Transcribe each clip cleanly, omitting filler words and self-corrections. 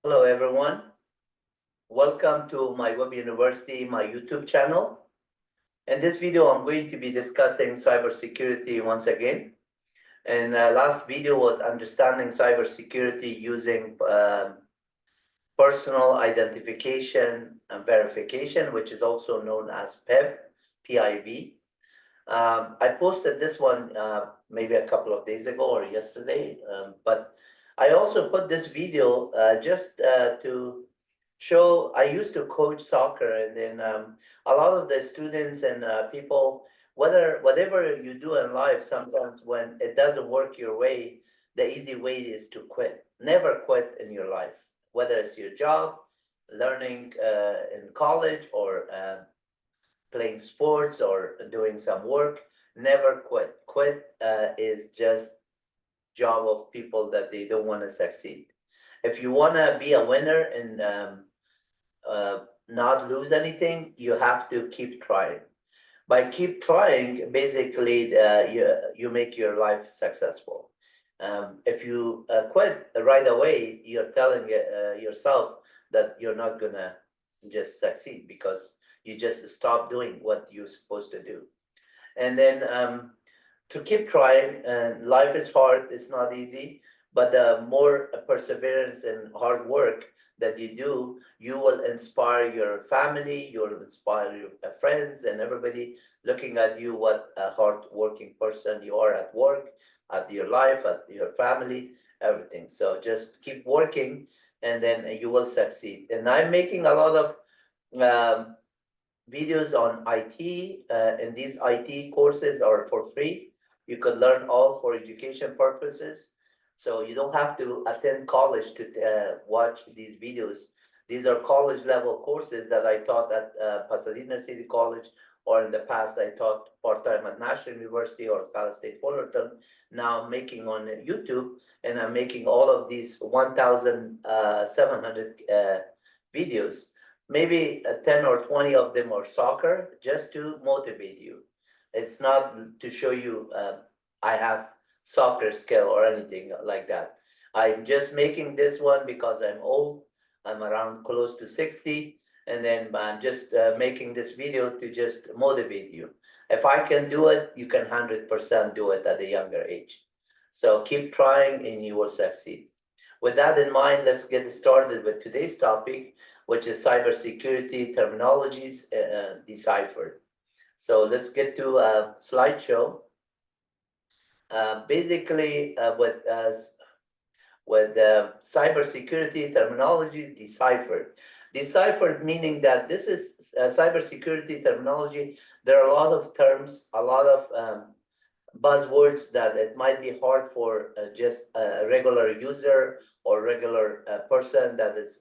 Hello, everyone. Welcome to MyWebUniversity, my YouTube channel. In this video, I'm going to be discussing cybersecurity once again. And last video was understanding cybersecurity using personal identification and verification, which is also known as PIV. I posted this one maybe a couple of days ago or yesterday, but I also put this video just to show. I used to coach soccer, and then a lot of the students and people, whatever you do in life, sometimes when it doesn't work your way, the easy way is to quit. Never quit in your life, whether it's your job, learning in college, or playing sports or doing some work. Never quit. Quit is just job of people that they don't want to succeed. If you want to be a winner and not lose anything, you have to keep trying. By keep trying, basically, you make your life successful. If you quit right away, you're telling yourself that you're not gonna just succeed because you just stop doing what you're supposed to do. And then to keep trying, and life is hard, it's not easy, but the more perseverance and hard work that you do, you will inspire your family, you'll inspire your friends and everybody looking at you, what a hard-working person you are at work, at your life, at your family, everything. So just keep working and then you will succeed. And I'm making a lot of videos on IT, and these IT courses are for free. You could learn all for education purposes. So you don't have to attend college to watch these videos. These are college level courses that I taught at Pasadena City College, or in the past I taught part-time at National University or Cal State Fullerton. Now I'm making on YouTube, and I'm making all of these 1,700 videos. Maybe 10 or 20 of them are soccer, just to motivate you. It's not to show you I have soccer skill or anything like that. I'm just making this one because I'm old. I'm around close to 60, and then I'm just making this video to just motivate you. If I can do it, you can 100% do it at a younger age. So keep trying and you will succeed. With that in mind, let's get started with today's topic, which is cybersecurity terminologies deciphered. So let's get to a slideshow. Basically, with cybersecurity terminologies deciphered. Deciphered meaning that this is cybersecurity terminology. There are a lot of terms, a lot of buzzwords that it might be hard for just a regular user or regular person that is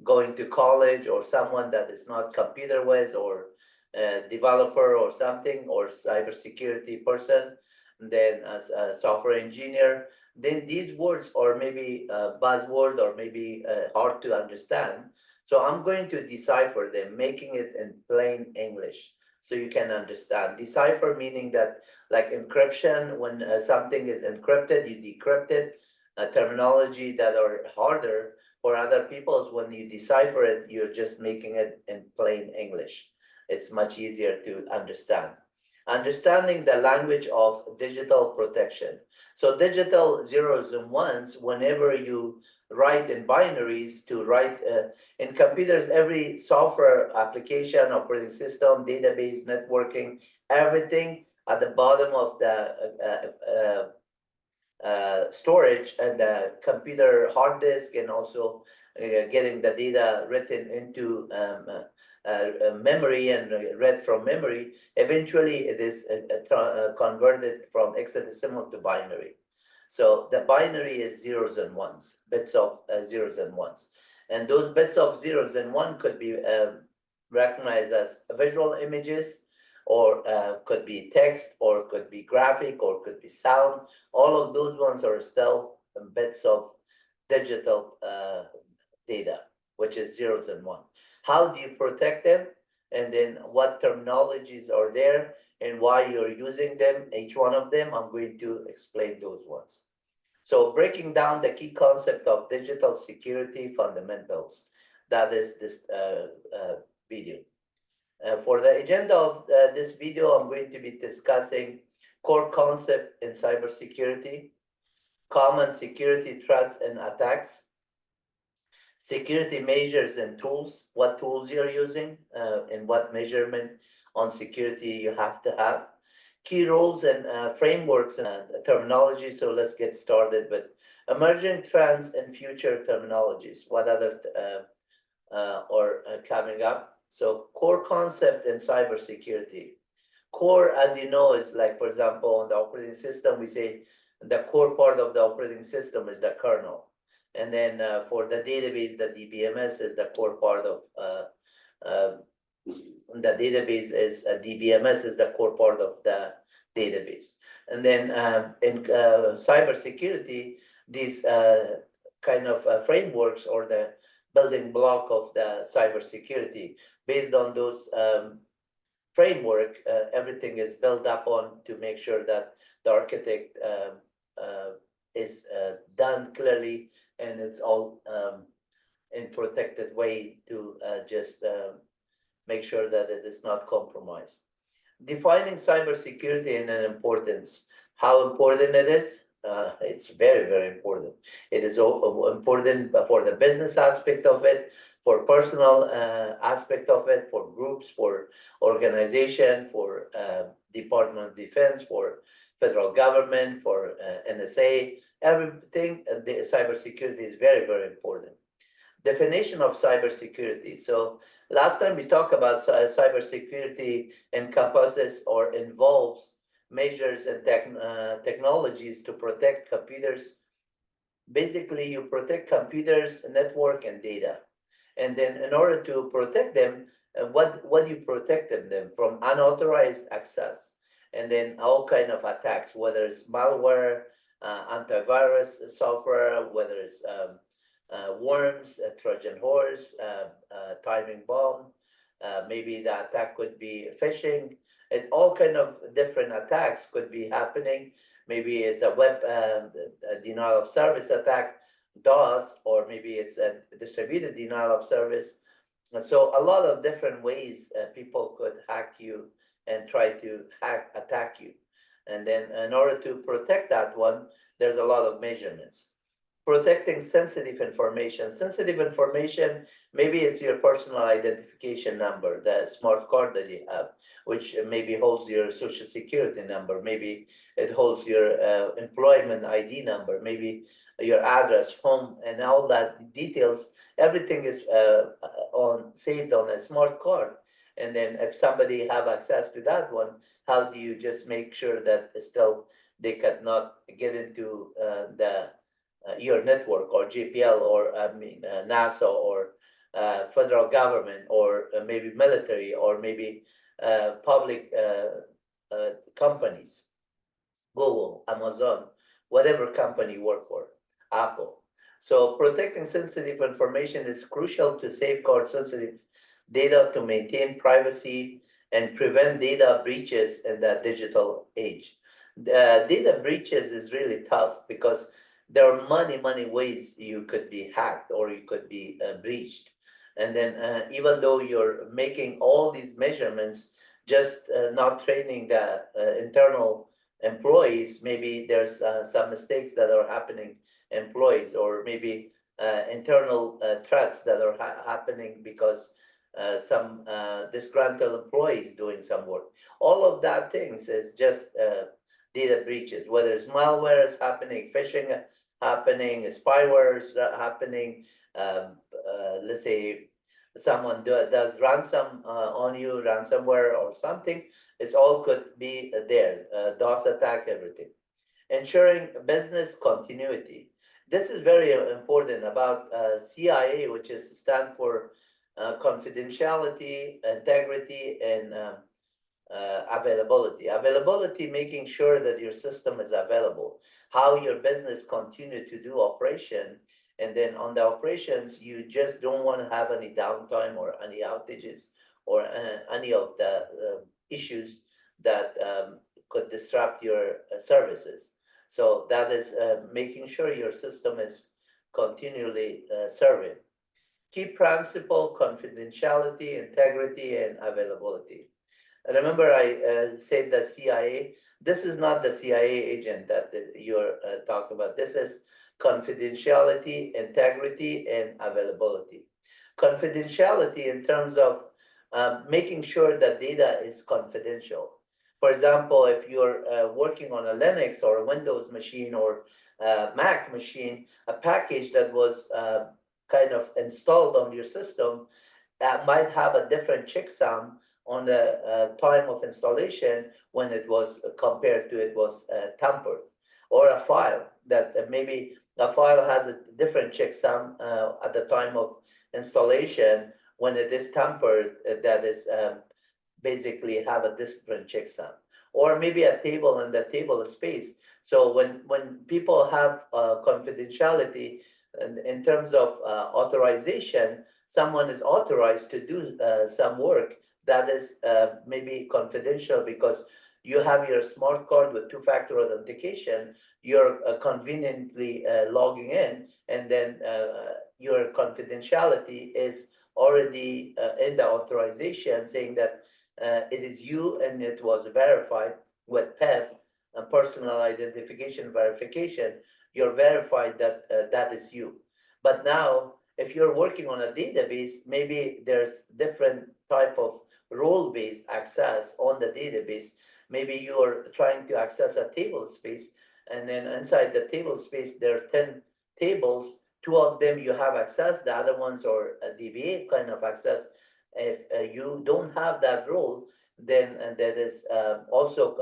going to college, or someone that is not computer with, or a developer or something, or cybersecurity person, then as a software engineer, then these words are maybe buzzword or maybe hard to understand. So I'm going to decipher them, making it in plain English so you can understand. Decipher meaning that, like encryption, when something is encrypted, you decrypt it. Terminology that are harder for other people's, when you decipher it, you're just making it in plain English. It's much easier to understand. Understanding the language of digital protection. So digital zeros and ones, whenever you write in binaries, to write in computers, every software application, operating system, database, networking, everything at the bottom of the storage and the computer hard disk, and also getting the data written into memory and read from memory. Eventually, it is converted from hexadecimal to binary. So the binary is zeros and ones, bits of zeros and ones. And those bits of zeros and one could be recognized as visual images, or could be text, or could be graphic, or could be sound. All of those ones are still bits of digital data, which is zeros and one. How do you protect them? And then what terminologies are there and why you're using them, each one of them, I'm going to explain those ones. So breaking down the key concept of digital security fundamentals. That is this video. For the agenda of this video, I'm going to be discussing core concept in cybersecurity, common security threats and attacks, security measures and tools, what tools you're using, and what measurement on security you have to have, key roles and frameworks and terminology. So let's get started with emerging trends and future terminologies. What other are coming up? So core concept in cybersecurity. Core, as you know, is like, for example, on the operating system, we say the core part of the operating system is the kernel. And then for the database, the DBMS is the core part of the database is DBMS is the core part of the database. And then in cybersecurity, these kind of frameworks or the building block of the cybersecurity, based on those framework, everything is built up on to make sure that the architect is done clearly, and it's all in protected way to just make sure that it is not compromised. Defining cybersecurity and an importance. How important it is? It's very, very important. It is important for the business aspect of it, for personal aspect of it, for groups, for organization, for Department of Defense, for federal government, for NSA, everything. The cybersecurity is very, very important. Definition of cybersecurity. So last time we talked about cybersecurity encompasses or involves measures and technologies to protect computers. Basically, you protect computers, network, and data. And then in order to protect them, what do you protect them from? Unauthorized access, and then all kind of attacks, whether it's malware, antivirus software, whether it's worms, Trojan horse, timing bomb. Maybe the attack could be phishing, and all kind of different attacks could be happening. Maybe it's a web denial of service attack, DOS, or maybe it's a distributed denial of service. And so a lot of different ways people could hack you and try to attack you. And then in order to protect that one, there's a lot of measurements. Protecting sensitive information. Sensitive information, maybe it's your personal identification number, the smart card that you have, which maybe holds your social security number. Maybe it holds your employment ID number, maybe your address, home, and all that details. Everything is saved on a smart card. And then if somebody have access to that one, how do you just make sure that still they cannot get into your network or GPL or NASA or federal government or maybe military or maybe public companies, Google, Amazon, whatever company you work for, Apple. So protecting sensitive information is crucial to safeguard sensitive data, to maintain privacy and prevent data breaches in the digital age. Data breaches is really tough because there are many ways you could be hacked or you could be breached. And then even though you're making all these measurements, just not training the internal employees, maybe there's some mistakes that are happening employees, or maybe internal threats that are happening because some disgruntled employees doing some work. All of that things is just data breaches, whether it's malware is happening, phishing happening, spyware is happening. Let's say someone does ransom on you, ransomware or something. It's all could be there, DOS attack, everything. Ensuring business continuity. This is very important about CIA, which is stand for confidentiality, integrity, and availability. Availability, making sure that your system is available, how your business continue to do operation. And then on the operations, you just don't want to have any downtime or any outages or any of the issues that could disrupt your services. So that is making sure your system is continually serving. Key principle: confidentiality, integrity, and availability. Remember, I said the CIA. This is not the CIA agent that you're talking about. This is confidentiality, integrity, and availability. Confidentiality in terms of making sure that data is confidential. For example, if you're working on a Linux or a Windows machine or Mac machine, a package that was kind of installed on your system that might have a different checksum on the time of installation when it was compared to it was tampered, or a file that maybe a file has a different checksum at the time of installation when it is tampered, that is basically have a different checksum, or maybe a table in the table space. So when people have confidentiality in terms of authorization, someone is authorized to do some work that is maybe confidential because you have your smart card with two-factor authentication, you're conveniently logging in, and then your confidentiality is already in the authorization saying that it is you and it was verified with PEV, personal identification verification. You're verified that that is you. But now, if you're working on a database, maybe there's different type of role-based access on the database. Maybe you're trying to access a table space, and then inside the table space, there are 10 tables. Two of them you have access, the other ones are a DBA kind of access. If you don't have that role, then that is also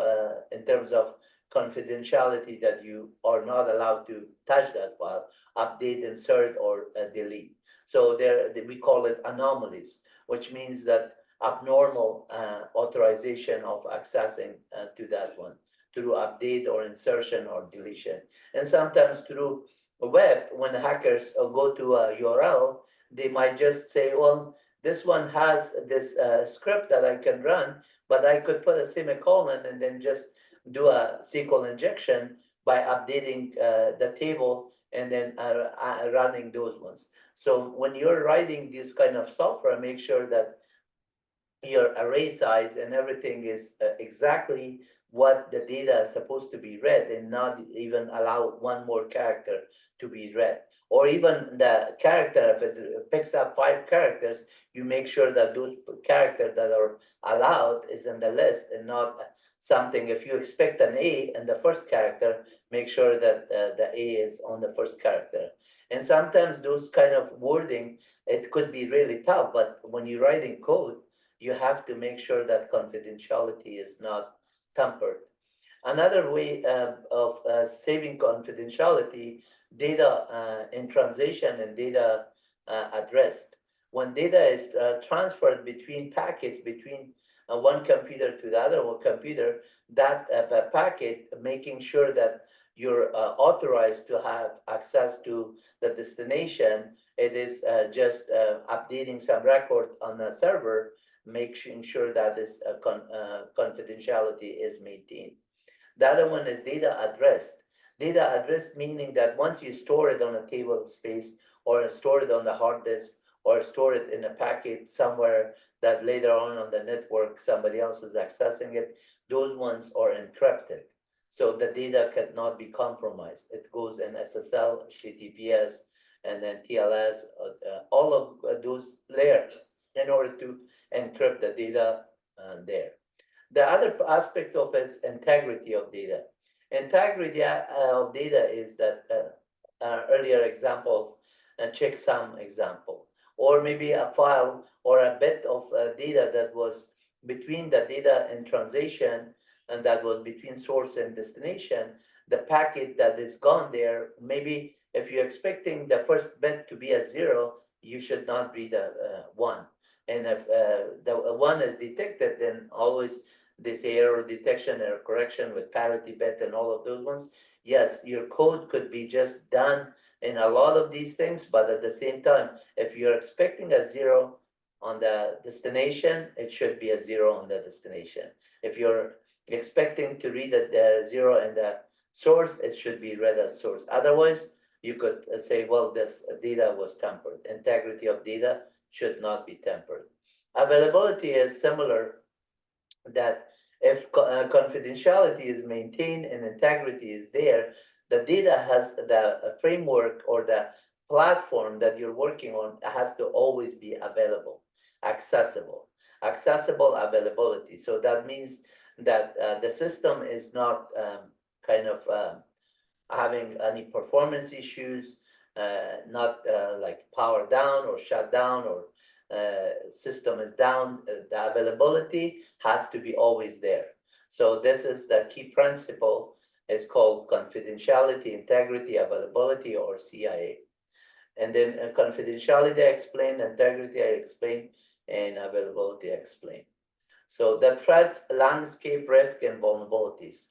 in terms of confidentiality that you are not allowed to touch that file, update, insert, or delete. So there we call it anomalies, which means that abnormal authorization of accessing to that one through update or insertion or deletion. And sometimes through web, when hackers go to a URL, they might just say, well, this one has this script that I can run, but I could put a semicolon and then just do a SQL injection by updating the table and then running those ones. So when you're writing this kind of software, make sure that your array size and everything is exactly what the data is supposed to be read, and not even allow one more character to be read. Or even the character, if it picks up 5 characters, you make sure that those characters that are allowed is in the list and not something. If you expect an A in the first character, make sure that the A is on the first character. And sometimes those kind of wording, it could be really tough, but when you're writing code, you have to make sure that confidentiality is not tampered. Another way of saving confidentiality, data in transition and data at rest. When data is transferred between packets, between one computer to the other one computer, that packet, making sure that you're authorized to have access to the destination, it is just updating some record on the server, making sure that this confidentiality is maintained. The other one is data at rest. Data at rest meaning that once you store it on a table space, or store it on the hard disk, or store it in a packet somewhere that later on the network somebody else is accessing it, those ones are encrypted. So the data cannot be compromised. It goes in SSL, HTTPS, and then TLS, all of those layers in order to encrypt the data there. The other aspect of it is integrity of data. Integrity of data is that earlier example, a checksum example, or maybe a file or a bit of data that was between the data in transition and that was between source and destination, the packet that is gone there, maybe if you're expecting the first bit to be a 0, you should not read a 1. And if the 1 is detected, then always this error detection, error correction with parity bit and all of those ones. Yes, your code could be just done in a lot of these things, but at the same time, if you're expecting a 0 on the destination, it should be a 0 on the destination. If you're expecting to read the 0 in the source, it should be read as source. Otherwise, you could say, well, this data was tampered. Integrity of data should not be tampered. Availability is similar, that if confidentiality is maintained and integrity is there, the data has the framework or the platform that you're working on has to always be available, accessible, availability. So that means that the system is not kind of having any performance issues, not like power down or shut down, or system is down. The availability has to be always there. So this is the key principle. It's called confidentiality, integrity, availability, or CIA. And then confidentiality I explained, integrity I explained, and availability I explained. So the threats, landscape, risk, and vulnerabilities.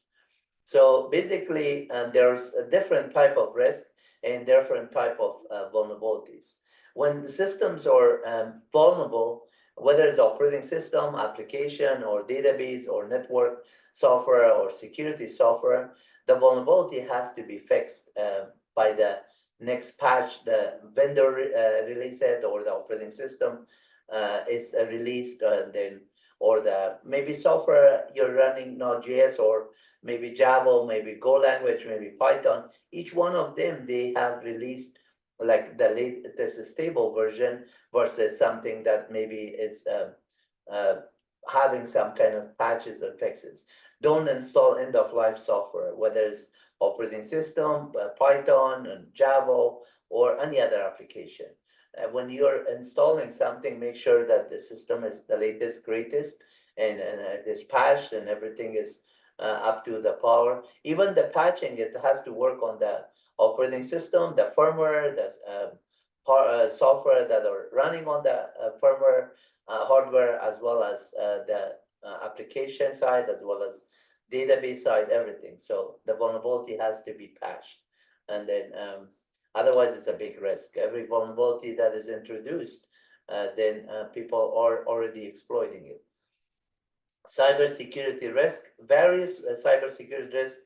So basically, there's a different type of risk and different type of vulnerabilities. When the systems are vulnerable, whether it's operating system, application, or database, or network software, or security software, the vulnerability has to be fixed by the next patch. The vendor release it, or the operating system is released, then, or the maybe software you're running Node.js, or maybe Java, maybe Go language, maybe Python. Each one of them, they have released like the latest stable version versus something that maybe is having some kind of patches or fixes. Don't install end-of-life software, whether it's operating system, Python, and Java, or any other application. When you're installing something, make sure that the system is the latest, greatest, and it is patched and everything is up to the power. Even the patching, it has to work on the operating system, the firmware, the software that are running on the firmware, hardware, as well as the application side, as well as database side, everything. So the vulnerability has to be patched. And then otherwise, it's a big risk. Every vulnerability that is introduced, then people are already exploiting it. Cybersecurity risk, various cybersecurity risks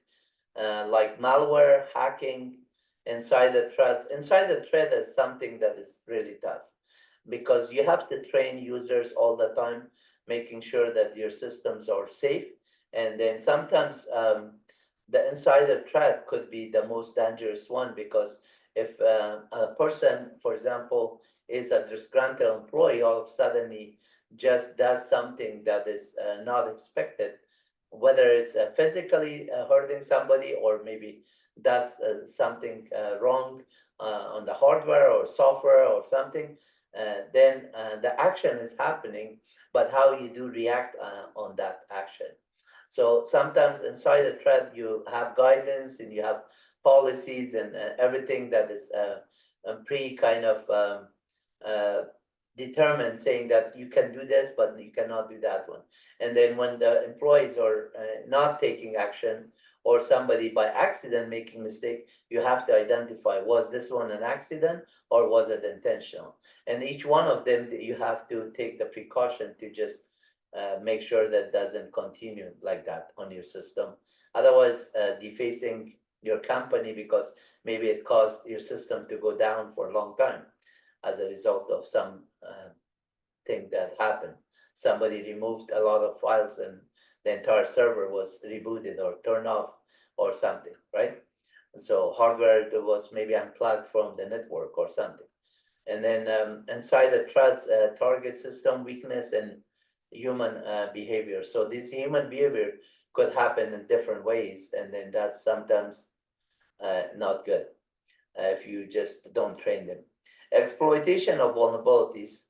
like malware, hacking, insider threats. Insider threat is something that is really tough because you have to train users all the time, making sure that your systems are safe. And then sometimes the insider threat could be the most dangerous one, because if a person, for example, is a disgruntled employee, all of a sudden he just does something that is not expected, whether it's physically hurting somebody, or maybe does something wrong on the hardware or software or something, then the action is happening, but how you do react on that action. So sometimes inside the threat, you have guidance and you have policies and everything that is pre kind of determined, saying that you can do this, but you cannot do that one. And then when the employees are not taking action, or somebody by accident making mistake, you have to identify, was this one an accident or was it intentional? And each one of them, you have to take the precaution to just make sure that doesn't continue like that on your system. Otherwise, defacing your company, because maybe it caused your system to go down for a long time as a result of some thing that happened. Somebody removed a lot of files and the entire server was rebooted or turned off or something, right? And so hardware that was maybe unplugged from the network or something. And then inside the threats, target system weakness and human behavior. So this human behavior could happen in different ways, and then that's sometimes not good if you just don't train them. Exploitation of vulnerabilities.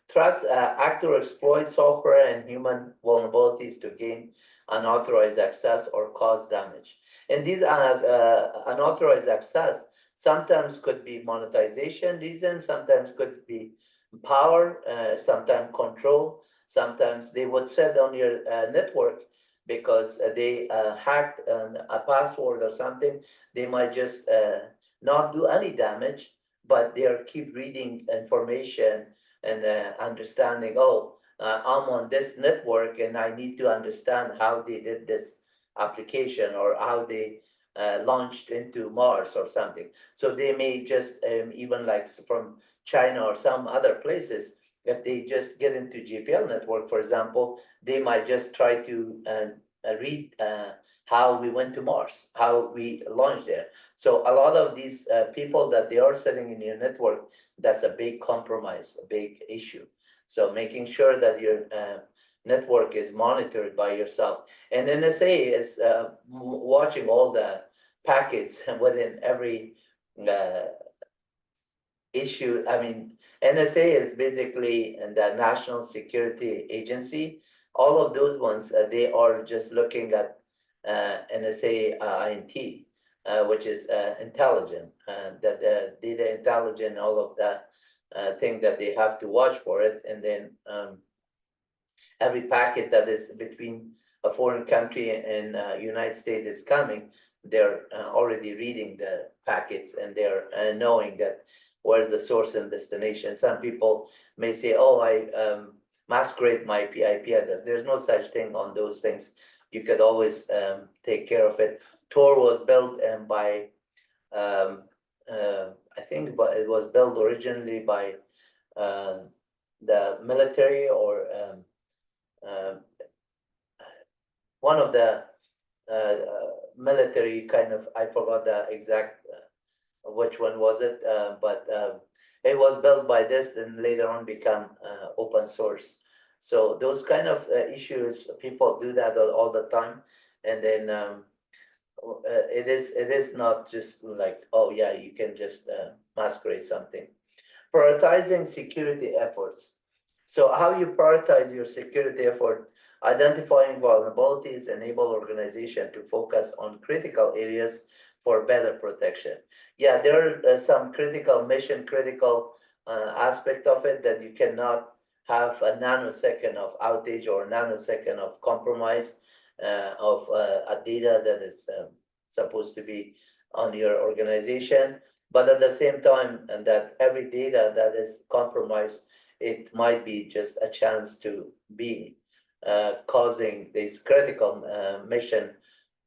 Threats act to exploit software and human vulnerabilities to gain unauthorized access or cause damage. And these unauthorized access sometimes could be monetization reasons, sometimes could be power, sometimes control, sometimes they would set on your network because they hacked a password or something. They might just not do any damage, but they keep reading information and understanding, oh, I'm on this network and I need to understand how they did this application, or how they launched into Mars or something. So they may just even like from China or some other places, if they just get into GPL network, for example, they might just try to read how we went to Mars, how we launched there. So a lot of these people that they are setting in your network, that's a big compromise, a big issue. So making sure that your network is monitored by yourself. And NSA is watching all the packets within every issue. I mean, NSA is basically the National Security Agency. All of those ones, they are just looking at NSA INT, which is intelligent, the data intelligent, all of that thing that they have to watch for it. And then every packet that is between a foreign country and United States is coming, they're already reading the packets and they're knowing that where's the source and destination. Some people may say, oh, I masquerade my IP address. There's no such thing on those things. You could always take care of it. Tor was built by, I think it was built originally by the military or one of the military kind of, I forgot the exact which one was it, but it was built by this and later on become open source. So those kind of issues, people do that all the time. And then it is not just like, oh yeah, you can just masquerade something. Prioritizing security efforts. So how you prioritize your security effort, identifying vulnerabilities enable organization to focus on critical areas for better protection. Yeah, there are some critical, mission critical aspect of it that you cannot have a nanosecond of outage or nanosecond of compromise of a data that is supposed to be on your organization. But at the same time, and that every data that is compromised, it might be just a chance to be causing this critical mission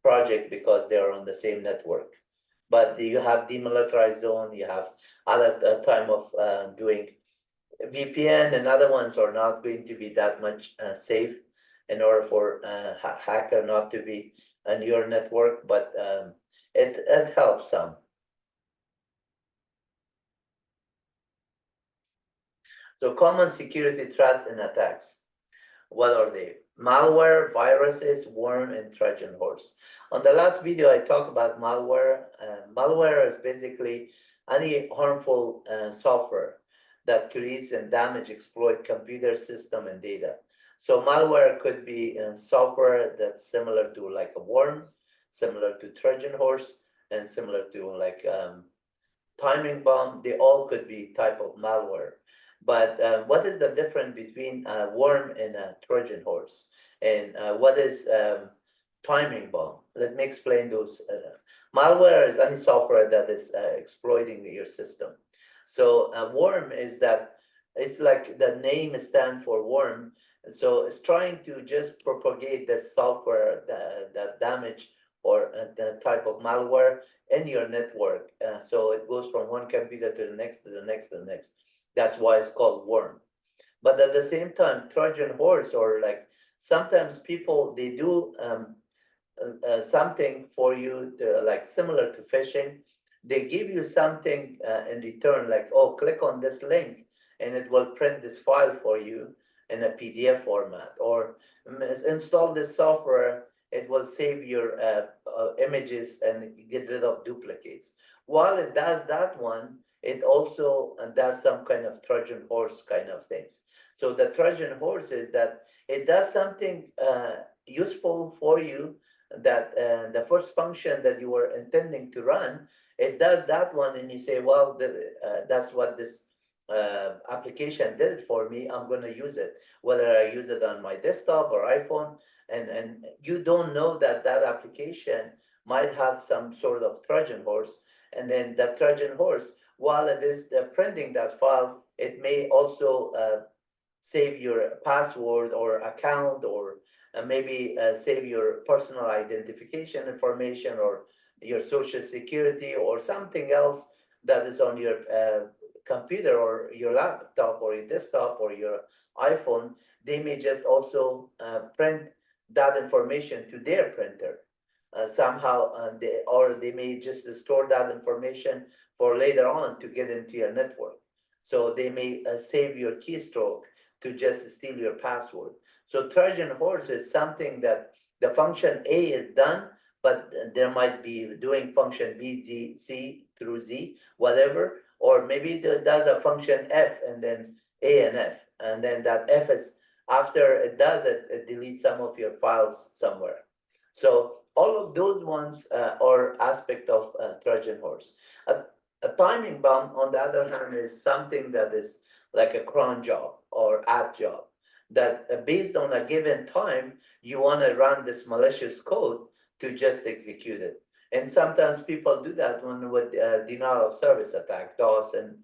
project because they are on the same network. But you have demilitarized zone, you have other time of doing VPN, and other ones are not going to be that much safe in order for hacker not to be on your network, but it helps some. So common security threats and attacks. What are they? Malware, viruses, worm, and Trojan horse. On the last video, I talked about malware. Malware is basically any harmful software that creates and damage, exploit computer system and data. So malware could be software that's similar to like a worm, similar to Trojan horse, and similar to like timing bomb. They all could be type of malware. But what is the difference between a worm and a Trojan horse? And what is timing bomb? Let me explain those. Malware is any software that is exploiting your system. So a worm is that it's like the name stands for worm. So it's trying to just propagate the software, that damage or the type of malware in your network. So it goes from one computer to the next, to the next, to the next. That's why it's called worm. But at the same time, Trojan horse, or like sometimes people, they do something for you to, like similar to phishing. They give you something in return, like, oh, click on this link and it will print this file for you in a PDF format, or install this software, it will save your images and get rid of duplicates. While it does that one, it also does some kind of Trojan horse kind of things. So the Trojan horse is that it does something useful for you, that the first function that you were intending to run, it does that one, and you say, well, that's what this application did for me, I'm going to use it, whether I use it on my desktop or iPhone, and you don't know that that application might have some sort of Trojan horse, and then that Trojan horse, while it is printing that file, it may also save your password or account, or maybe save your personal identification information, or your social security or something else that is on your computer or your laptop or your desktop or your iPhone, they may just also print that information to their printer somehow, or they may just store that information for later on to get into your network. So they may save your keystroke to just steal your password. So Trojan horse is something that the function A is done, but there might be doing function B, Z, C through Z, whatever, or maybe it does a function F and then A and F, and then that F is after it does it, it deletes some of your files somewhere. So all of those ones are aspect of Trojan horse. A timing bomb, on the other hand, is something that is like a cron job or ad job that based on a given time, you want to run this malicious code to just execute it. And sometimes people do that when with denial of service attack, DOS and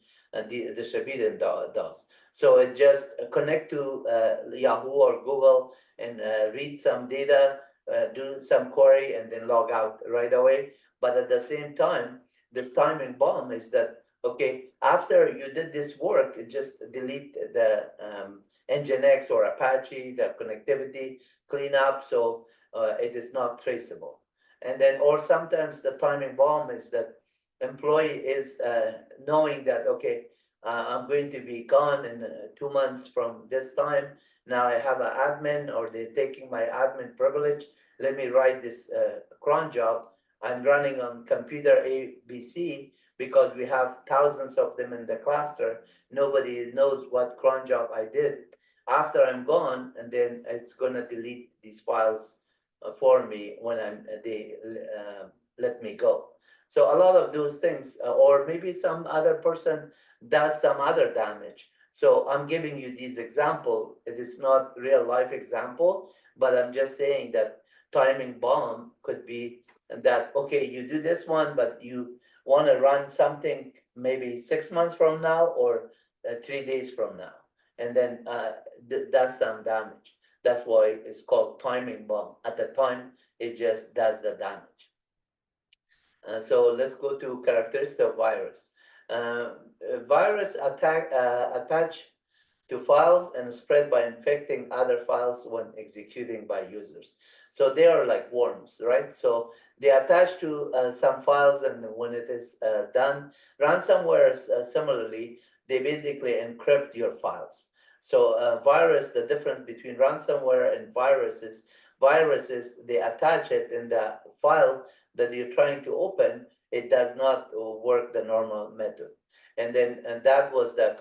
distributed DOS. So it just connect to Yahoo or Google and read some data, do some query, and then log out right away. But at the same time, this timing bomb is that, okay, after you did this work, just delete the Nginx or Apache, the connectivity, clean up so it is not traceable. And then, or sometimes the timing bomb is that employee is knowing that, okay, I'm going to be gone in 2 months from this time. Now I have an admin or they're taking my admin privilege. Let me write this cron job. I'm running on computer ABC because we have thousands of them in the cluster. Nobody knows what cron job I did after I'm gone, and then it's gonna delete these files for me when they let me go. So a lot of those things, or maybe some other person does some other damage. So I'm giving you these example. It is not real life example, but I'm just saying that timing bomb could be that, okay, you do this one, but you want to run something maybe 6 months from now or 3 days from now, and then does some damage. That's why it's called timing bomb. At the time, it just does the damage. So let's go to characteristic of virus. Virus attach to files and spread by infecting other files when executing by users. So they are like worms, right? So they attach to some files, and when it is done, ransomware similarly, they basically encrypt your files. So virus, the difference between ransomware and viruses, they attach it in the file that you're trying to open. It does not work the normal method. And that was the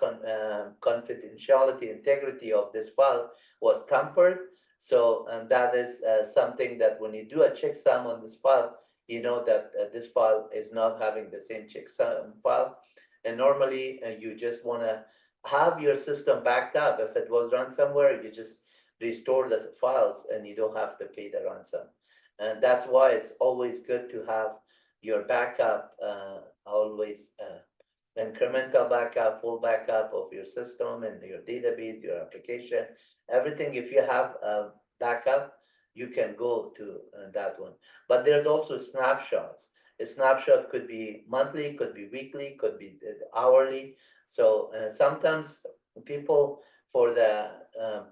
confidentiality integrity of this file was tampered. So, and that is something that when you do a checksum on this file, you know that this file is not having the same checksum file. And normally you just want to have your system backed up. If it was ransomware, you just restore the files and you don't have to pay the ransom. And that's why it's always good to have your backup always incremental backup, full backup of your system and your database, your application, everything. If you have a backup, you can go to that one. But there's also snapshots. A snapshot could be monthly, could be weekly, could be hourly. So sometimes people, for the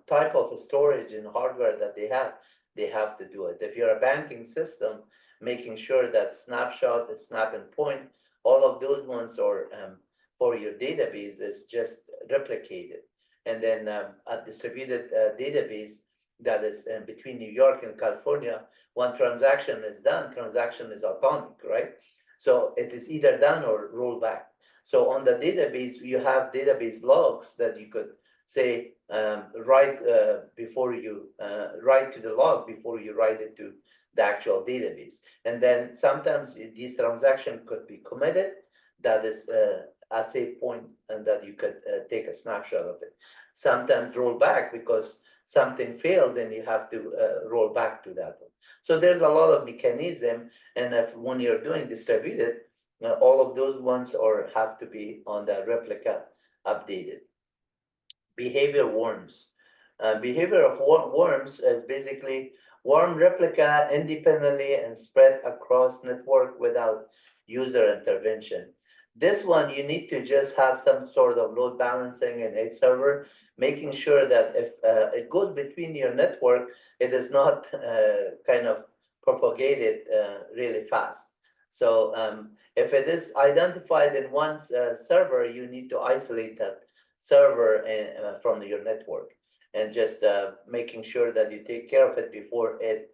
type of storage and hardware that they have to do it. If you're a banking system, making sure that snapshot, the snap and point, all of those ones are for your database is just replicated. And then a distributed database that is between New York and California, one transaction is done, transaction is atomic, right? So it is either done or rolled back. So on the database, you have database logs that you could say write before you write to the log before you write it to the actual database. And then sometimes these transactions could be committed, that is a save point, and that you could take a snapshot of it. Sometimes roll back because something failed, then you have to roll back to that one. So there's a lot of mechanism, and when you're doing distributed, all of those ones have to be on the replica updated. Behavior worms. Behavior of worms is basically Worm replica independently and spread across network without user intervention. This one, you need to just have some sort of load balancing in a server, making sure that if it goes between your network, it is not kind of propagated really fast. So if it is identified in one server, you need to isolate that server from your network, and just making sure that you take care of it before it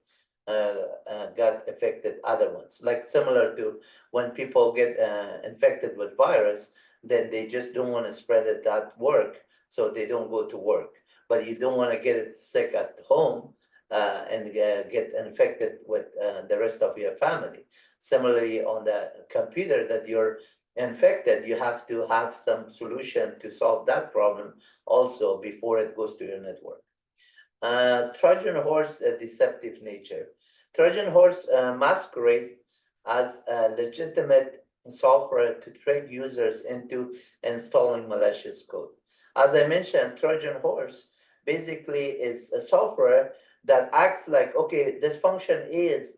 got affected other ones. Like similar to when people get infected with virus, then they just don't want to spread it at work, so they don't go to work. But you don't want to get it sick at home and get infected with the rest of your family. Similarly, on the computer that you're infected, you have to have some solution to solve that problem also before it goes to your network. Trojan horse deceptive nature. Trojan horse masquerade as a legitimate software to trick users into installing malicious code. As I mentioned, Trojan horse basically is a software that acts like, okay, this function is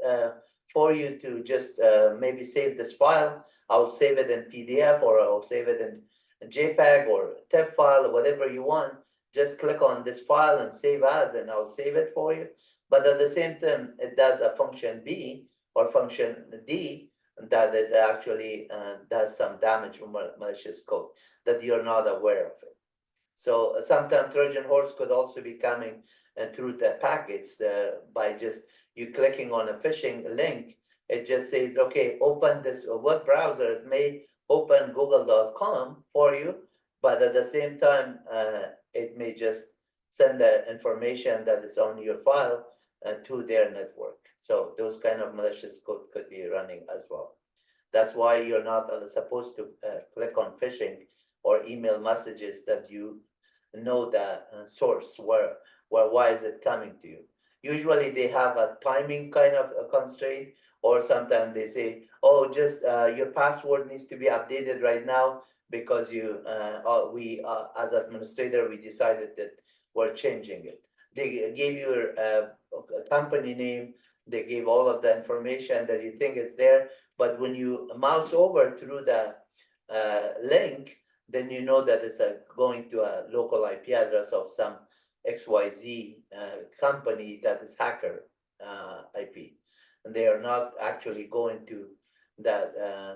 for you to just maybe save this file. I'll save it in PDF, or I'll save it in JPEG or TIFF file, or whatever you want. Just click on this file and save as, and I'll save it for you. But at the same time, it does a function B or function D that it actually does some damage from malicious code that you're not aware of it. So sometimes Trojan horse could also be coming through the packets by just you clicking on a phishing link. It just says, okay, open this web browser. It may open google.com for you, but at the same time, it may just send the information that is on your file to their network. So those kind of malicious code could be running as well. That's why you're not supposed to click on phishing or email messages that you know the source, why is it coming to you. Usually they have a timing kind of a constraint, or sometimes they say, oh, just your password needs to be updated right now because we as administrator, we decided that we're changing it. They gave you a company name, they gave all of the information that you think is there, but when you mouse over through the link, then you know that it's going to a local IP address of some XYZ company that is hacker IP. And they are not actually going to that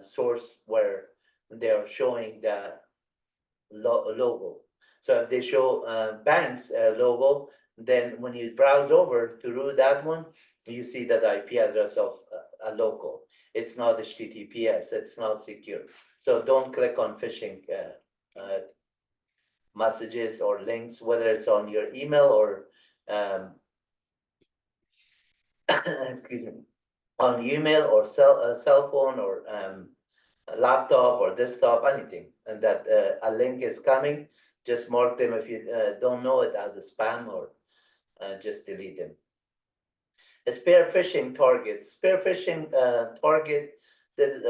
source where they are showing the logo. So if they show bank's logo, then when you browse over through that one, you see that IP address of a local. It's not HTTPS, it's not secure. So don't click on phishing messages or links, whether it's on your email or excuse me, on email or cell phone or laptop or desktop, anything, and that a link is coming, just mark them if you don't know it as a spam, or just delete them. A spear phishing target. Spear phishing target that is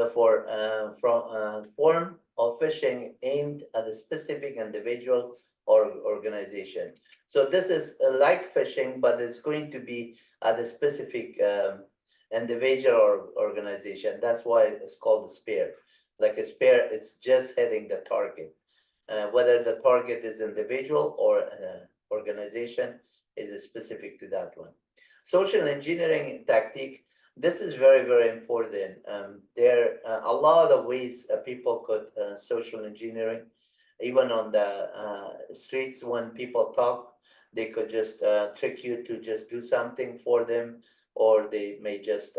form of phishing aimed at a specific individual or organization. So this is like phishing, but it's going to be at a specific individual or organization. That's why it's called a spear. Like a spear, it's just hitting the target. Whether the target is individual or organization is specific to that one. Social engineering tactic. This is very, very important. There are a lot of ways people could social engineering. Even on the streets, when people talk, they could just trick you to just do something for them, or they may just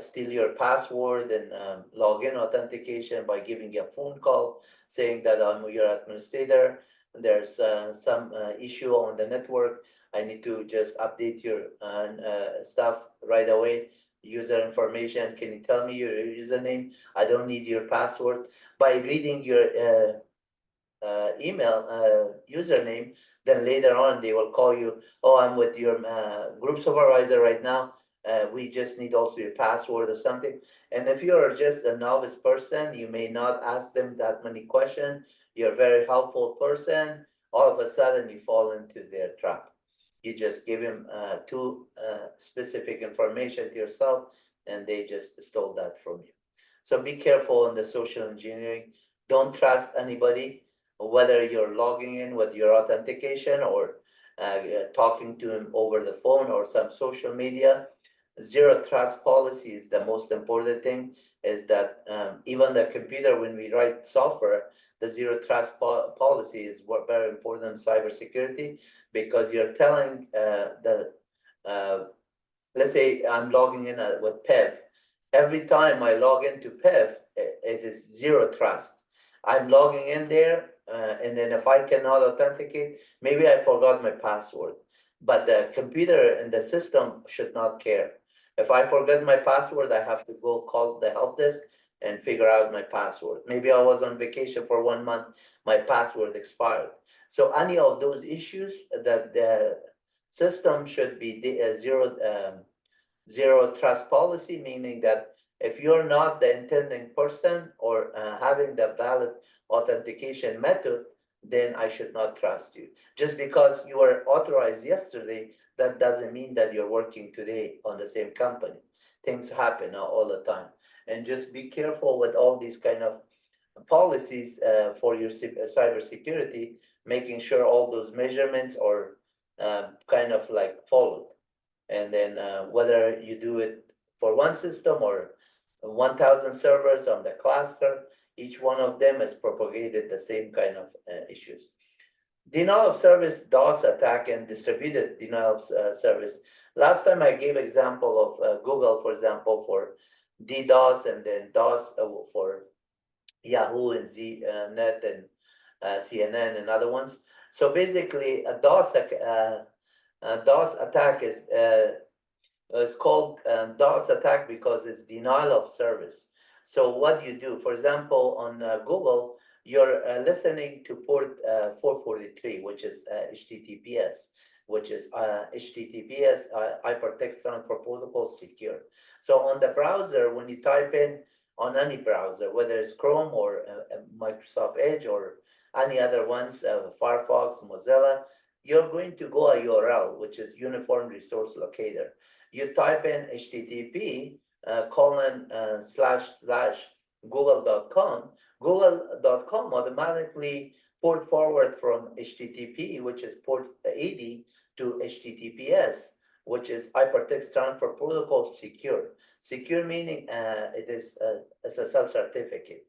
steal your password and log in authentication by giving you a phone call saying that I'm your administrator. There's some issue on the network. I need to just update your stuff right away. User information, can you tell me your username? I don't need your password. By reading your email username, then later on they will call you, oh, I'm with your group supervisor right now. We just need also your password or something. And if you're just a novice person, you may not ask them that many questions. You're a very helpful person. All of a sudden you fall into their trap. You just give him too specific information to yourself, and they just stole that from you. So be careful in the social engineering. Don't trust anybody, whether you're logging in with your authentication or talking to him over the phone or some social media. Zero trust policy is the most important thing, is that even the computer, when we write software, the zero trust policy is very important in cybersecurity, because you're telling let's say I'm logging in with PEV. Every time I log into PEV, it is zero trust. I'm logging in there, and then if I cannot authenticate, maybe I forgot my password. But the computer and the system should not care. If I forget my password, I have to go call the help desk and figure out my password. Maybe I was on vacation for 1 month, my password expired. So any of those issues, that the system should be zero trust policy, meaning that if you're not the intending person or having the valid authentication method, then I should not trust you. Just because you were authorized yesterday, that doesn't mean that you're working today on the same company. Things happen all the time. And just be careful with all these kind of policies for your cybersecurity, making sure all those measurements are kind of like followed. And then whether you do it for one system or 1,000 servers on the cluster, each one of them is propagated the same kind of issues. Denial of service, DOS attack, and distributed denial of service. Last time I gave example of Google, for example, for DDoS, and then DOS for Yahoo and ZNet and CNN and other ones. So basically, a DOS attack is called DOS attack because it's denial of service. So what you do, for example, on Google, you're listening to port 443, which is HTTPS, which is HTTPS, Hypertext Transfer Protocol Secure. So on the browser, when you type in on any browser, whether it's Chrome or Microsoft Edge or any other ones, Firefox, Mozilla, you're going to go a URL, which is Uniform Resource Locator. You type in HTTP / google.com. Google.com automatically port forward from HTTP, which is port 80, to HTTPS, which is Hypertext Transfer Protocol Secure. Secure meaning it's a self-certificate.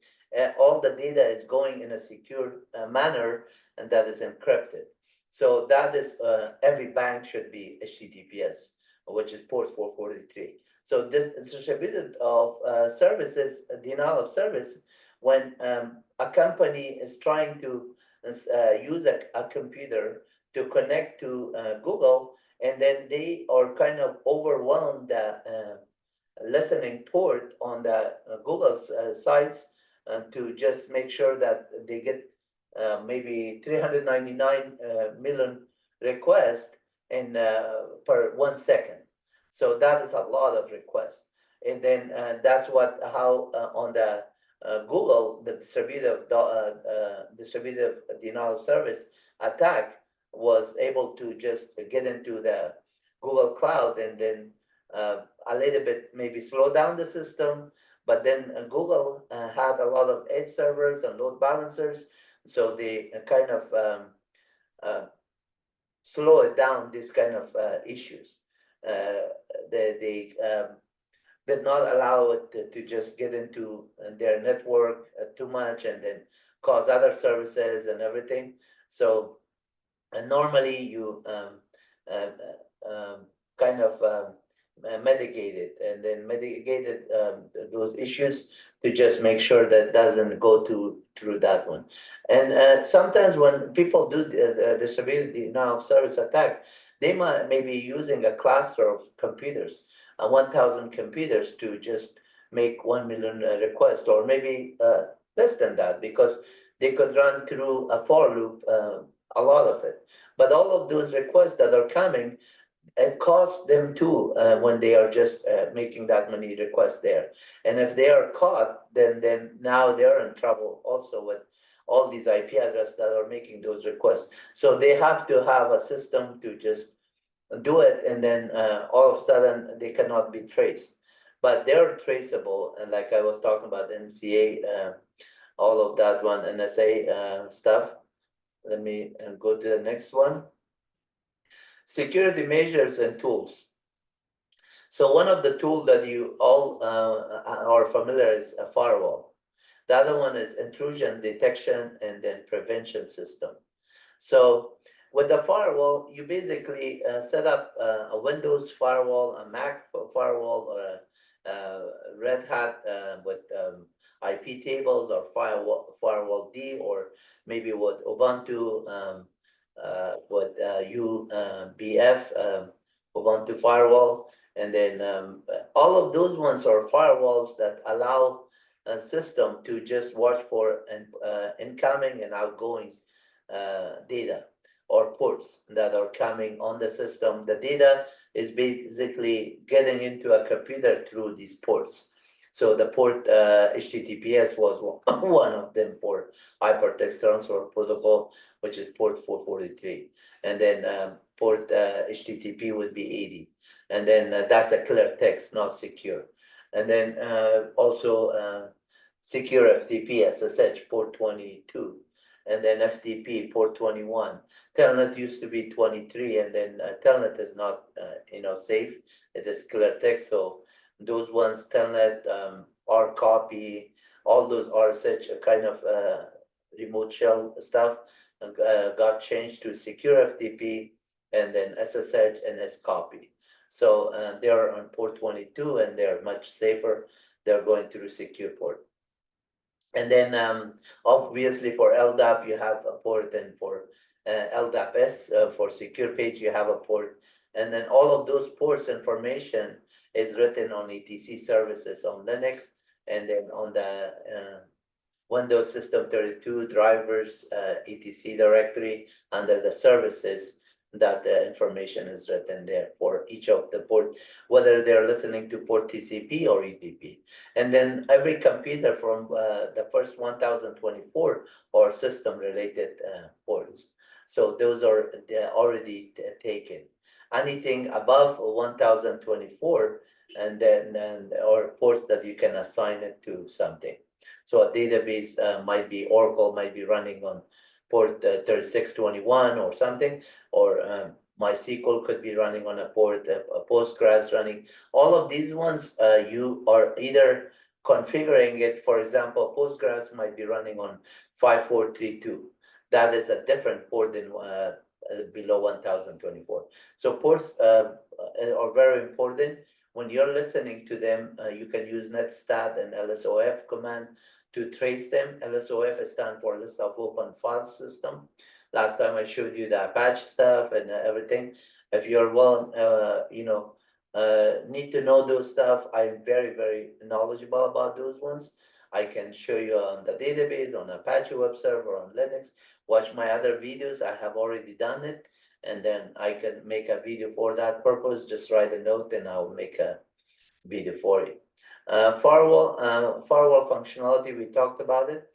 All the data is going in a secure manner, and that is encrypted. So that is every bank should be HTTPS, which is port 443. So this distributed of services, denial of service, when a company is trying to use a computer to connect to Google, and then they are kind of overwhelmed the listening port on the Google's sites to just make sure that they get maybe 399 million requests in per 1 second. So that is a lot of requests. And then that's how on the Google, the distributive denial of service attack was able to just get into the Google Cloud, and then a little bit maybe slow down the system. But then Google had a lot of edge servers and load balancers, so they kind of slow it down, these kind of issues. They did not allow it to just get into their network too much and then cause other services and everything. So normally you kind of mitigated and then mitigated those issues to just make sure that it doesn't go through that one. And sometimes when people do the distributed denial of service attack, they may be using a cluster of computers, 1,000 computers, to just make 1 million requests, or maybe less than that, because they could run through a for loop, a lot of it. But all of those requests that are coming, it costs them too when they are just making that many requests there. And if they are caught, then now they're in trouble also with all these IP addresses that are making those requests. So they have to have a system to just do it, and then all of a sudden they cannot be traced. But they're traceable, and like I was talking about MCA, all of that one, NSA stuff. Let me go to the next one. Security measures and tools. So one of the tools that you all are familiar is a firewall. The other one is intrusion detection and then prevention system. So with the firewall, you basically set up a Windows firewall, a Mac firewall, or a Red Hat with IP tables, or firewall D, or maybe with Ubuntu with UBF, Ubuntu firewall. And then all of those ones are firewalls that allow a system to just watch for incoming and outgoing data or ports that are coming on the system. The data is basically getting into a computer through these ports. So the port HTTPS was one of them for hypertext transfer protocol, which is port 443. And then port HTTP would be 80. And then that's a clear text, not secure. And then also secure FTP SSH port 22. And then FTP port 21. Telnet used to be 23, and then Telnet is not safe. It is clear text. So those ones, Telnet, RCopy, all those are such a kind of remote shell stuff, got changed to secure FTP, and then SSH and SCopy. So they're on port 22, and they're much safer. They're going through secure port. And then obviously for LDAP, you have a port, and for LDAP-S, for secure page, you have a port. And then all of those ports information is written on etc services on Linux, and then on the Windows System 32 drivers etc directory under the services, that the information is written there for each of the port, whether they're listening to port TCP or UDP. And then every computer from the first 1024 are system related ports. So those are already taken. Anything above 1024, and then or ports that you can assign it to something. So a database might be Oracle, might be running on port 3621 or something, or MySQL could be running on a port, a Postgres running. All of these ones, you are either configuring it. For example, Postgres might be running on 5432. That is a different port than below 1024. So ports are very important. When you're listening to them, you can use netstat and lsof command to trace them. LSOF stands for List of Open File System. Last time I showed you the Apache stuff and everything. If you're need to know those stuff, I'm very, very knowledgeable about those ones. I can show you on the database, on Apache web server, on Linux. Watch my other videos. I have already done it. And then I can make a video for that purpose. Just write a note and I'll make a video for you. Firewall functionality, we talked about it.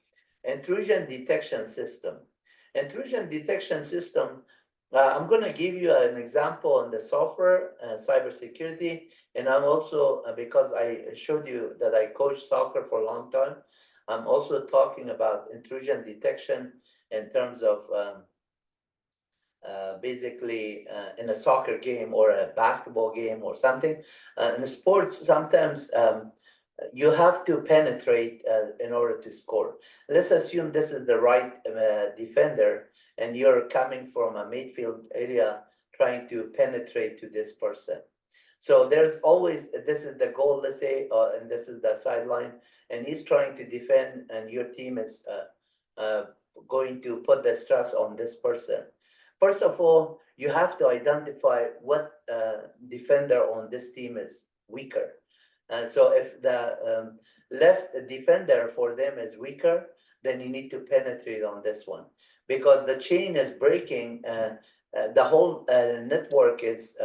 Intrusion detection system. Intrusion detection system, I'm going to give you an example on the software, cybersecurity, and I'm also, because I showed you that I coached soccer for a long time, I'm also talking about intrusion detection in terms of basically in a soccer game or a basketball game or something. In sports, sometimes you have to penetrate in order to score. Let's assume this is the right defender, and you're coming from a midfield area trying to penetrate to this person. So there's always, this is the goal, let's say, and this is the sideline, and he's trying to defend, and your team is going to put the stress on this person. First of all, you have to identify what defender on this team is weaker. And so if the left defender for them is weaker, then you need to penetrate on this one. Because the chain is breaking, the whole network is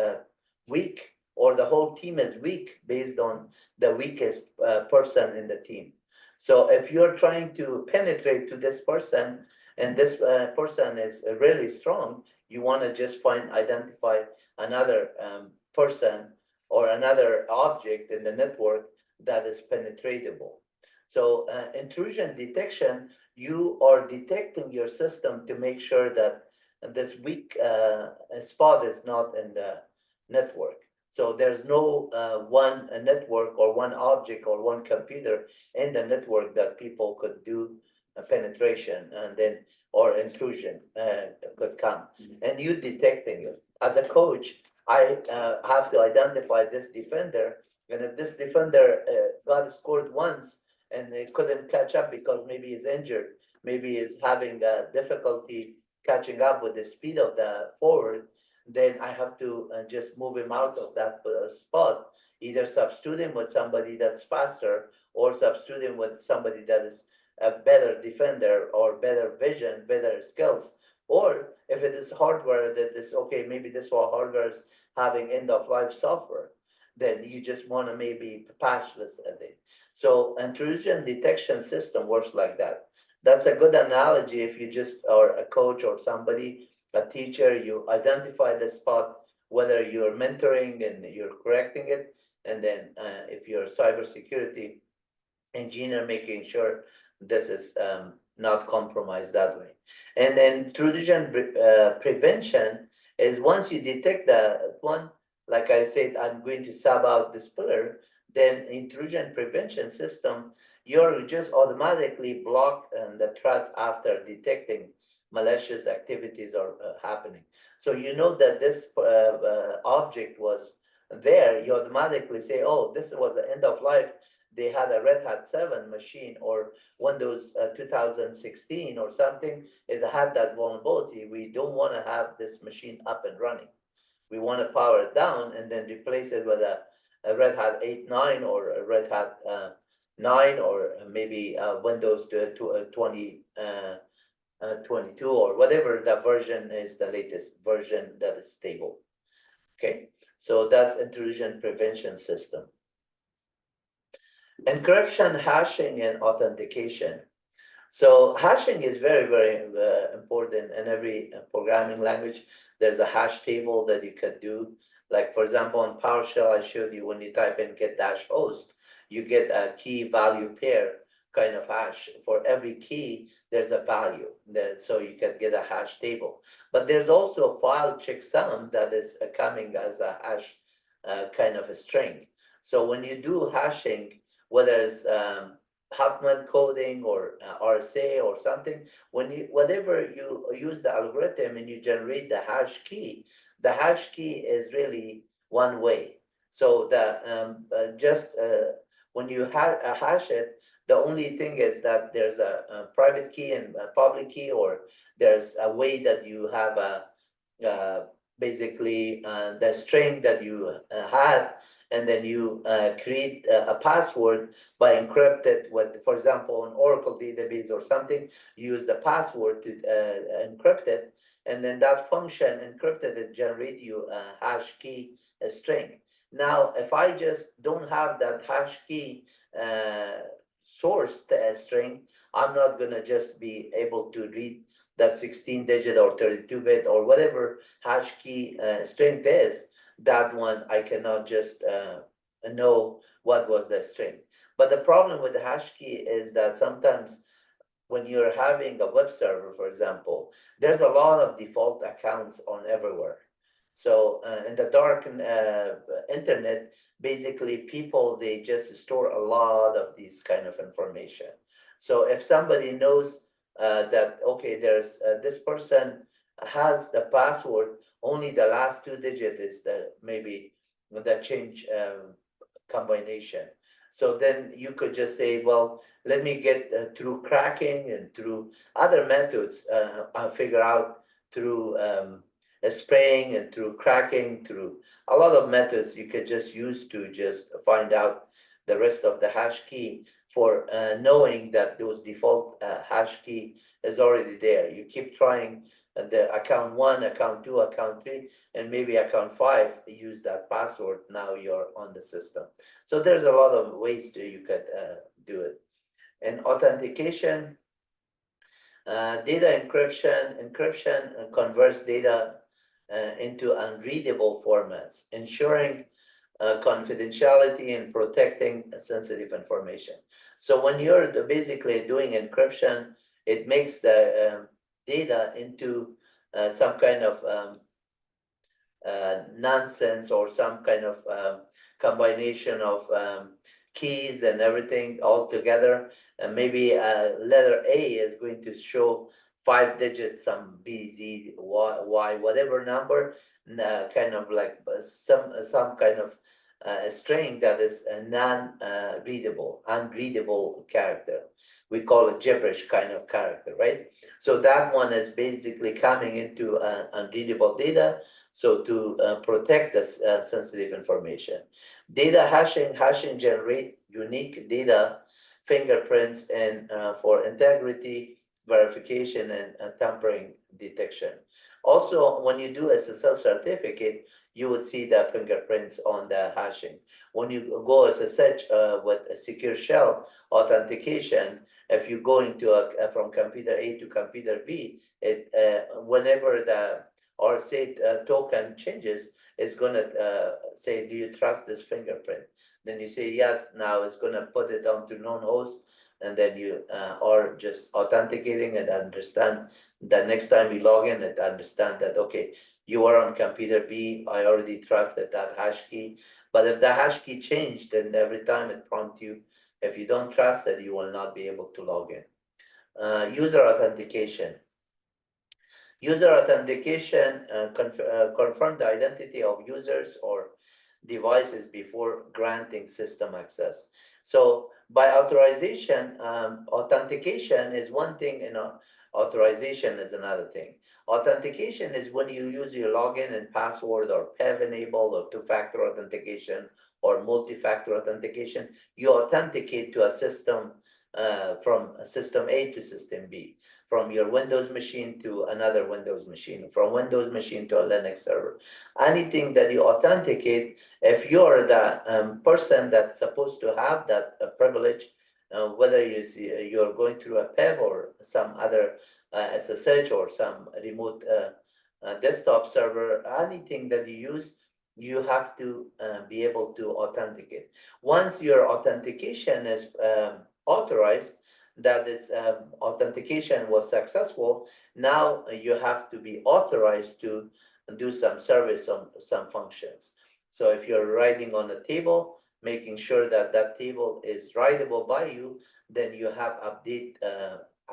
weak, or the whole team is weak based on the weakest person in the team. So if you're trying to penetrate to this person, and this person is really strong, you want to just identify another person or another object in the network that is penetratable. So intrusion detection, you are detecting your system to make sure that this weak spot is not in the network. So there's no one network or one object or one computer in the network that people could do a penetration and then or intrusion could come. And you detecting it. As a coach, I have to identify this defender, and if this defender got scored once and they couldn't catch up because maybe he's injured, maybe he's having difficulty catching up with the speed of the forward, then I have to just move him out of that spot, either substitute him with somebody that's faster or substitute him with somebody that is a better defender or better vision, better skills. Or if it is hardware that is okay, maybe this hardware is having end of life software, then you just want to maybe patch this thing. So intrusion detection system works like that. That's a good analogy if you just are a coach or somebody, a teacher, you identify the spot, whether you're mentoring and you're correcting it, and then if you're a cybersecurity engineer, making sure this is not compromised that way. And then intrusion prevention is once you detect the one, like I said, I'm going to sub out this pillar, then intrusion prevention system, you're just automatically block the threats after detecting malicious activities are happening. So you know that this object was there, you automatically say, oh, this was the end of life. They had a Red Hat 7 machine or Windows 2016 or something, it had that vulnerability. We don't want to have this machine up and running. We want to power it down and then replace it with a Red Hat 8.9 or a Red Hat 9 or maybe Windows 2022 or whatever the version is, the latest version that is stable. Okay, so that's intrusion prevention system. Encryption, hashing, and authentication. So hashing is very, very important in every programming language. There's a hash table that you could do. Like for example, in PowerShell, I showed you when you type in get dash host, you get a key value pair kind of hash. For every key, there's a value. So you can get a hash table. But there's also a file checksum that is coming as a hash kind of a string. So when you do hashing, whether it's Huffman coding or RSA or something, whenever you use the algorithm and you generate the hash key is really one way. So when you hash it, the only thing is that there's a private key and a public key, or there's a way that you have basically the string that you had, and then you create a password by encrypt it with, for example, an Oracle database or something, you use the password to encrypt it, and then that function encrypted it generate you a hash key a string. Now, if I just don't have that hash key source string, I'm not gonna just be able to read that 16-digit or 32-bit or whatever hash key string is. That one I cannot just know what was the string. But the problem with the hash key is that sometimes when you're having a web server, for example, there's a lot of default accounts on everywhere. So in the dark internet, basically people, they just store a lot of these kind of information. So if somebody knows that, okay, there's this person has the password, only the last 2 digits is maybe the change combination. So then you could just say, well, let me get through cracking and through other methods, I'll figure out through spraying and through cracking, through a lot of methods you could just use to just find out the rest of the hash key for knowing that those default hash key is already there. You keep trying the account 1, account 2, account 3, and maybe account 5, use that password, now you're on the system. So there's a lot of ways you could do it. And authentication, Data encryption. Encryption converts data into unreadable formats, ensuring confidentiality and protecting sensitive information. So when you're basically doing encryption, it makes the data into some kind of nonsense, or some kind of combination of keys and everything all together. And maybe letter A is going to show 5 digits, some B, Z, Y, whatever number, kind of like some kind of string that is a non-readable, unreadable character. We call it gibberish kind of character, right? So that one is basically coming into unreadable data. So to protect this sensitive information. Data hashing generate unique data fingerprints and for integrity verification and tampering detection. Also, when you do SSL certificate, you would see the fingerprints on the hashing. When you go SSH with a secure shell authentication, if you go into from computer A to computer B, it whenever the or say token changes, it's gonna say, do you trust this fingerprint? Then you say yes. Now it's gonna put it onto known host, and then you or just authenticating and understand that next time you log in, it understand that okay, you are on computer B. I already trusted that hash key. But if the hash key changed, then every time it prompts you, if you don't trust it, you will not be able to log in. User authentication. User authentication confirm the identity of users or devices before granting system access. So by authorization, authentication is one thing, and authorization is another thing. Authentication is when you use your login and password, or PEV enable, or two-factor authentication, or multi-factor authentication. You authenticate to a system from system A to system B, from your Windows machine to another Windows machine, from Windows machine to a Linux server. Anything that you authenticate, if you're the person that's supposed to have that privilege, whether you're going through a PEV or some other SSH or some remote desktop server, anything that you use, you have to be able to authenticate. Once your authentication is authorized, that is authentication was successful, now you have to be authorized to do some service on some functions. So if you're writing on a table, making sure that that table is writable by you, then you have update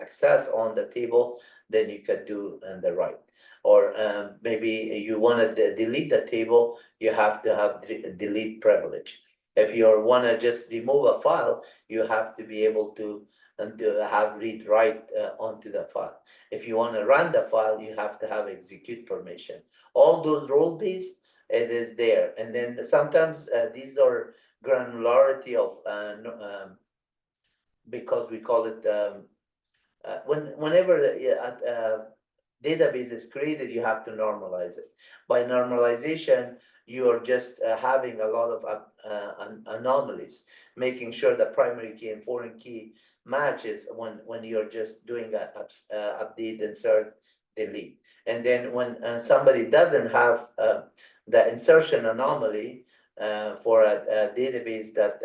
access on the table, then you can do the write. Or maybe you want to delete the table, you have to have delete privilege. If you want to just remove a file, you have to be able to have read write onto the file. If you want to run the file, you have to have execute permission. All those role-based, it is there. And then sometimes these are granularity of because we call it whenever the database is created, you have to normalize it. By normalization, you are just having a lot of anomalies, making sure the primary key and foreign key matches when you're just doing a update, insert, delete. And then when somebody doesn't have the insertion anomaly for a database that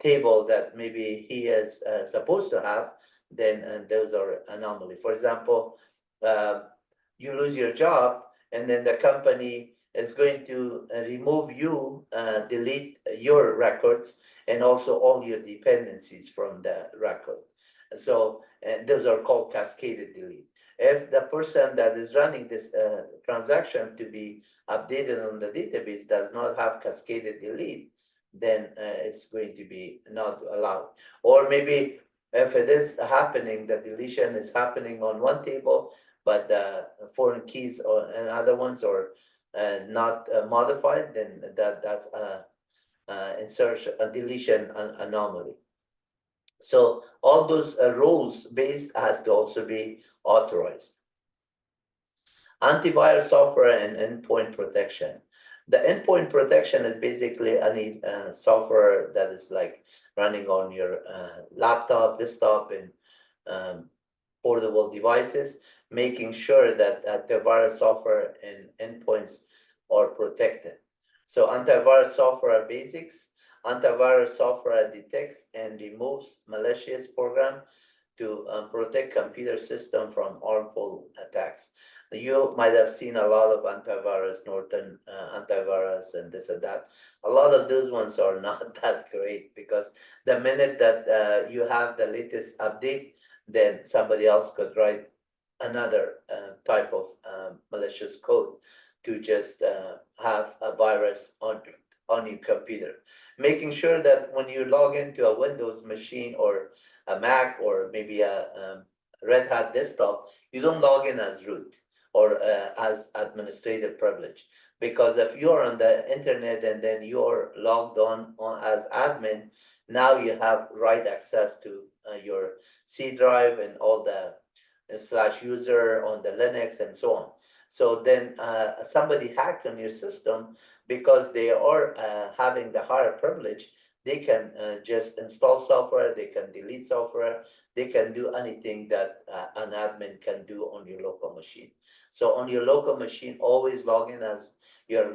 table that maybe he is supposed to have, then those are anomaly. For example, you lose your job, and then the company is going to remove you, delete your records, and also all your dependencies from the record. So those are called cascaded delete. If the person that is running this transaction to be updated on the database does not have cascaded delete, then it's going to be not allowed. Or maybe if it is happening, the deletion is happening on one table, but the foreign keys and other ones are not modified, then that's insertion, a deletion anomaly. So all those rules based has to also be authorized. Antivirus software and endpoint protection. The endpoint protection is basically any software that is like running on your laptop, desktop, and portable devices, making sure that antivirus software and endpoints are protected. So antivirus software basics. Antivirus software detects and removes malicious program to protect computer system from harmful attacks. You might have seen a lot of antivirus, Norton antivirus, and this and that. A lot of those ones are not that great because the minute that you have the latest update, then somebody else could write another type of malicious code to just have a virus on your computer. Making sure that when you log into a Windows machine or a Mac or maybe a Red Hat desktop, you don't log in as root or as administrative privilege. Because if you're on the internet and then you're logged on as admin, now you have right access to your C drive and all the slash user on the Linux and so on. So then somebody hacked on your system because they are having the higher privilege. They can just install software, they can delete software, they can do anything that an admin can do on your local machine. So on your local machine, always log in as your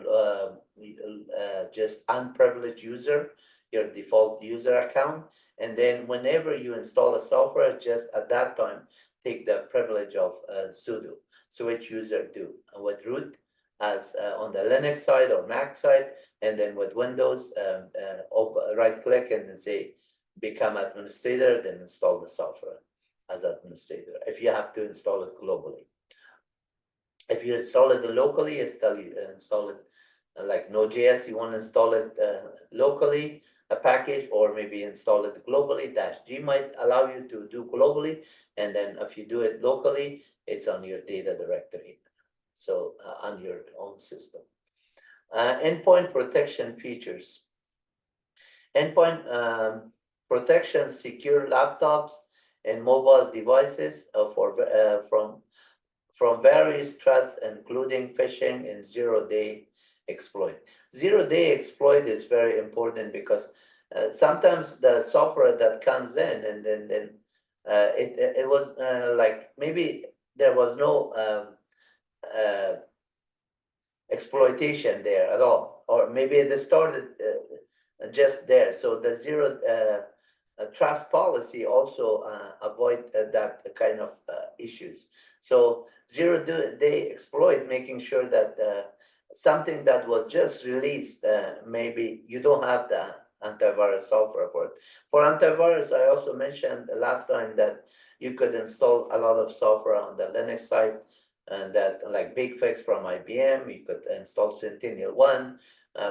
just unprivileged user, your default user account. And then whenever you install a software, just at that time, take the privilege of sudo. So which user do with root as on the Linux side or Mac side, and then with Windows, right click and then say become administrator, then install the software as administrator if you have to install it globally. If you install it locally, install it like Node.js, you want to install it locally, a package, or maybe install it globally. -G might allow you to do globally, and then if you do it locally, it's on your data directory, so on your own system. Endpoint protection features. Endpoint protection secure laptops and mobile devices from various threats, including phishing and zero-day exploit. Zero-day exploit is very important because sometimes the software that comes in and then it was like maybe there was no exploitation there at all, or maybe it started just there. So the zero trust policy also avoid that kind of issues. So zero-day exploit, making sure that something that was just released, maybe you don't have the antivirus software for it. For antivirus, I also mentioned last time that you could install a lot of software on the Linux side, and that like BigFix from IBM, you could install Sentinel-1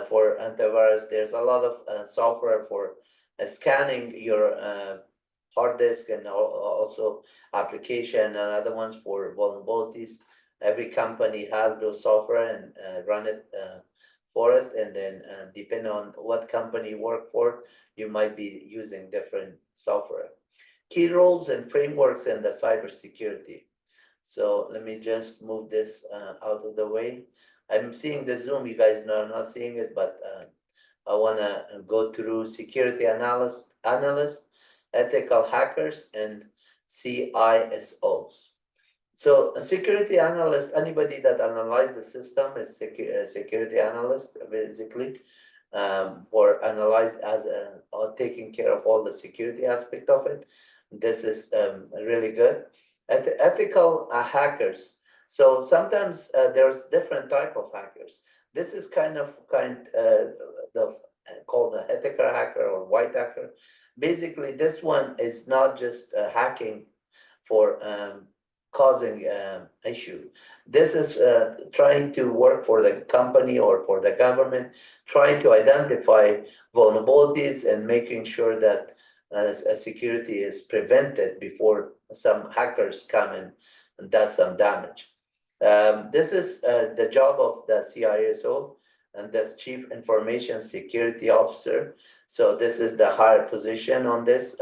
for antivirus. There's a lot of software for scanning your hard disk, and also application and other ones for vulnerabilities. Every company has those software and run it for it, and then depending on what company you work for, you might be using different software. Key roles and frameworks in the cybersecurity. So let me just move this out of the way. I'm seeing the Zoom, you guys know I'm not seeing it, but I want to go through security analysts, ethical hackers, and CISOs. So a security analyst, anybody that analyzes the system is security analyst, basically, or analyze as or taking care of all the security aspect of it. This is really good. Ethical hackers. So sometimes there's different type of hackers. This is called the ethical hacker or white hacker. Basically, this one is not just hacking for causing issue. This is trying to work for the company or for the government, trying to identify vulnerabilities and making sure that security is prevented before some hackers come in and does some damage. This is the job of the CISO, and that's Chief Information Security Officer. So this is the higher position on this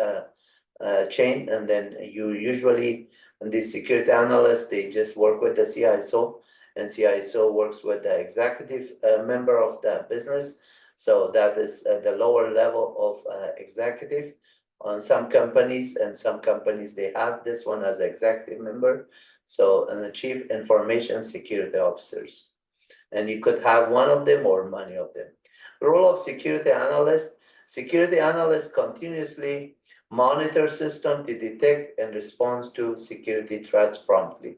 chain, and then you usually, the security analysts, they just work with the CISO, and CISO works with the executive member of the business. So that is the lower level of executive on some companies, and some companies they have this one as executive member. So, and the chief information security officers. And you could have one of them or many of them. Role of security analyst. Security analysts continuously monitor system to detect and respond to security threats promptly.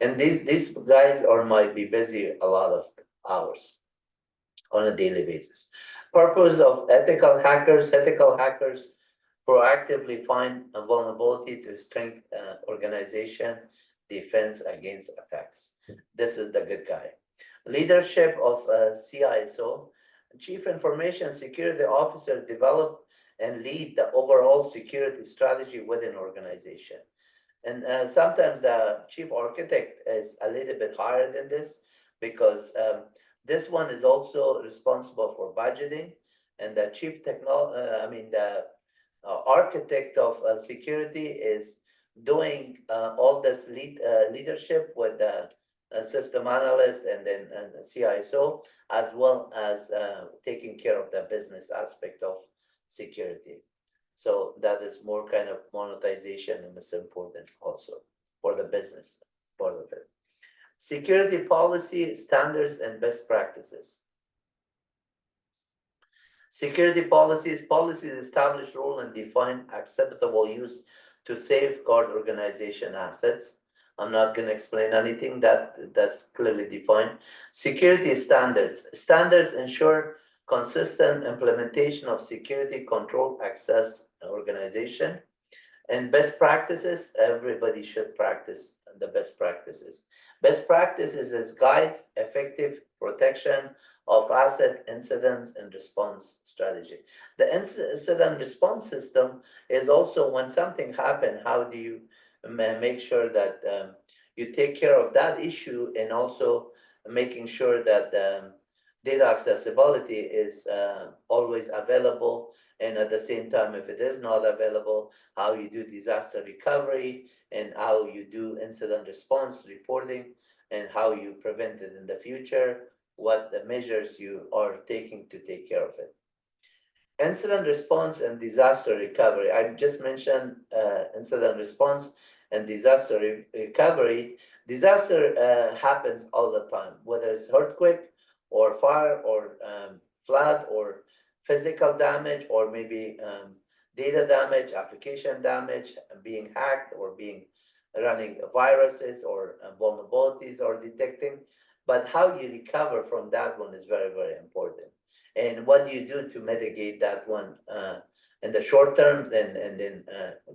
And these guys might be busy a lot of hours on a daily basis. Purpose of ethical hackers proactively find a vulnerability to strengthen organization defense against attacks. This is the good guy. Leadership of CISO, Chief Information Security Officer, develop and lead the overall security strategy within organization. And sometimes the chief architect is a little bit higher than this, because this one is also responsible for budgeting, and the the architect of security is doing all this leadership with the system analyst and then CISO, as well as taking care of the business aspect of security. So that is more kind of monetization, and it's important also for the business part of it. Security policy, standards, and best practices. Security policies establish rule and define acceptable use to safeguard organization assets. I'm not going to explain anything that's clearly defined. Security standards. Standards ensure consistent implementation of security control access organization. And best practices, everybody should practice the best practices. Best practices is guides effective protection of asset incidents and response strategy. The incident response system is also when something happened, how do you make sure that you take care of that issue, and also making sure that data accessibility is always available, and at the same time, if it is not available, how you do disaster recovery, and how you do incident response reporting, and how you prevent it in the future, what the measures you are taking to take care of it. Incident response and disaster recovery. I just mentioned incident response and disaster recovery. Disaster happens all the time, whether it's earthquake or fire or flood or physical damage, or maybe data damage, application damage, being hacked, or being running viruses or vulnerabilities or detecting. But how you recover from that one is very, very important. And what do you do to mitigate that one in the short term, and then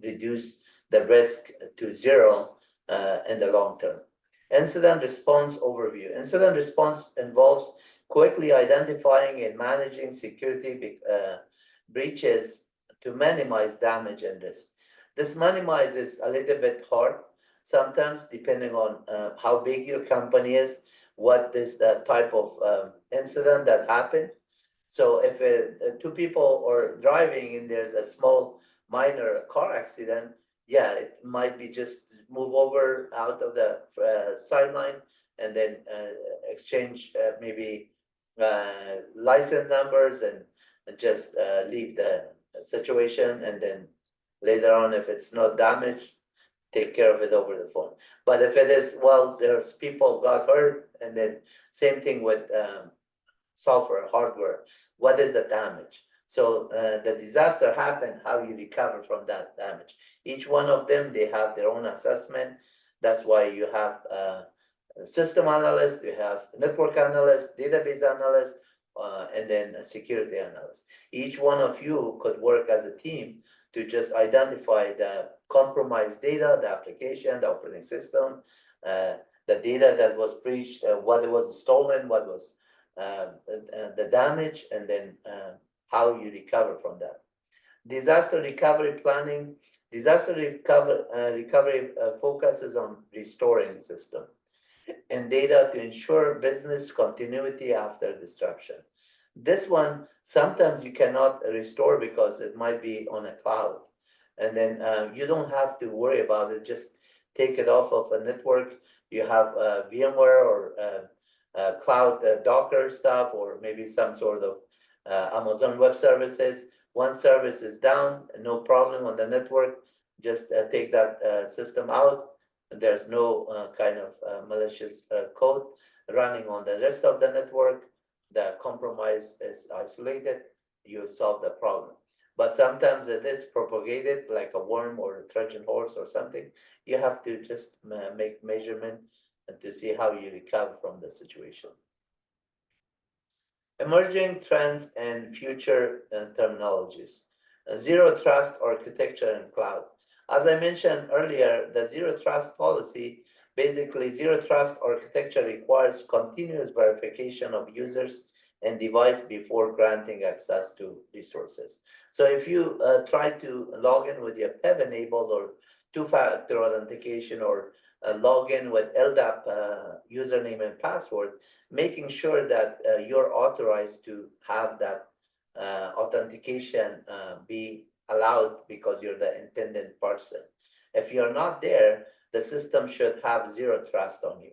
reduce the risk to zero in the long term. Incident response overview. Incident response involves quickly identifying and managing security breaches to minimize damage and risk. This minimizes a little bit hard sometimes, depending on how big your company is, what is the type of incident that happened. So if two people are driving and there's a small minor car accident, yeah, it might be just move over out of the sideline, and then exchange maybe license numbers, and just leave the situation, and then later on, if it's not damaged, take care of it over the phone. But if it is, well, there's people got hurt, and then same thing with software, hardware, what is the damage? So the disaster happened, how you recover from that damage. Each one of them, they have their own assessment. That's why you have system analyst, you have network analyst, database analyst, and then a security analyst. Each one of you could work as a team to just identify the compromised data, the application, the operating system, the data that was breached, what was stolen, what was the damage, and then how you recover from that. Disaster recovery planning. Disaster recovery focuses on restoring system and data to ensure business continuity after disruption. This one, sometimes you cannot restore because it might be on a cloud. And then you don't have to worry about it. Just take it off of a network. You have VMware or cloud Docker stuff, or maybe some sort of Amazon Web Services. One service is down, no problem on the network, just take that system out. There's no kind of malicious code running on the rest of the network. The compromise is isolated, you solve the problem. But sometimes it is propagated like a worm or a Trojan horse or something. You have to just make measurement and to see how you recover from the situation. Emerging trends and future terminologies. Zero trust architecture in cloud. As I mentioned earlier, the zero trust policy, basically zero trust architecture requires continuous verification of users and device before granting access to resources. So if you try to log in with your PEV enabled or two-factor authentication or log in with LDAP username and password, making sure that you're authorized to have that authentication be allowed because you're the intended person. If you're not there, the system should have zero trust on you.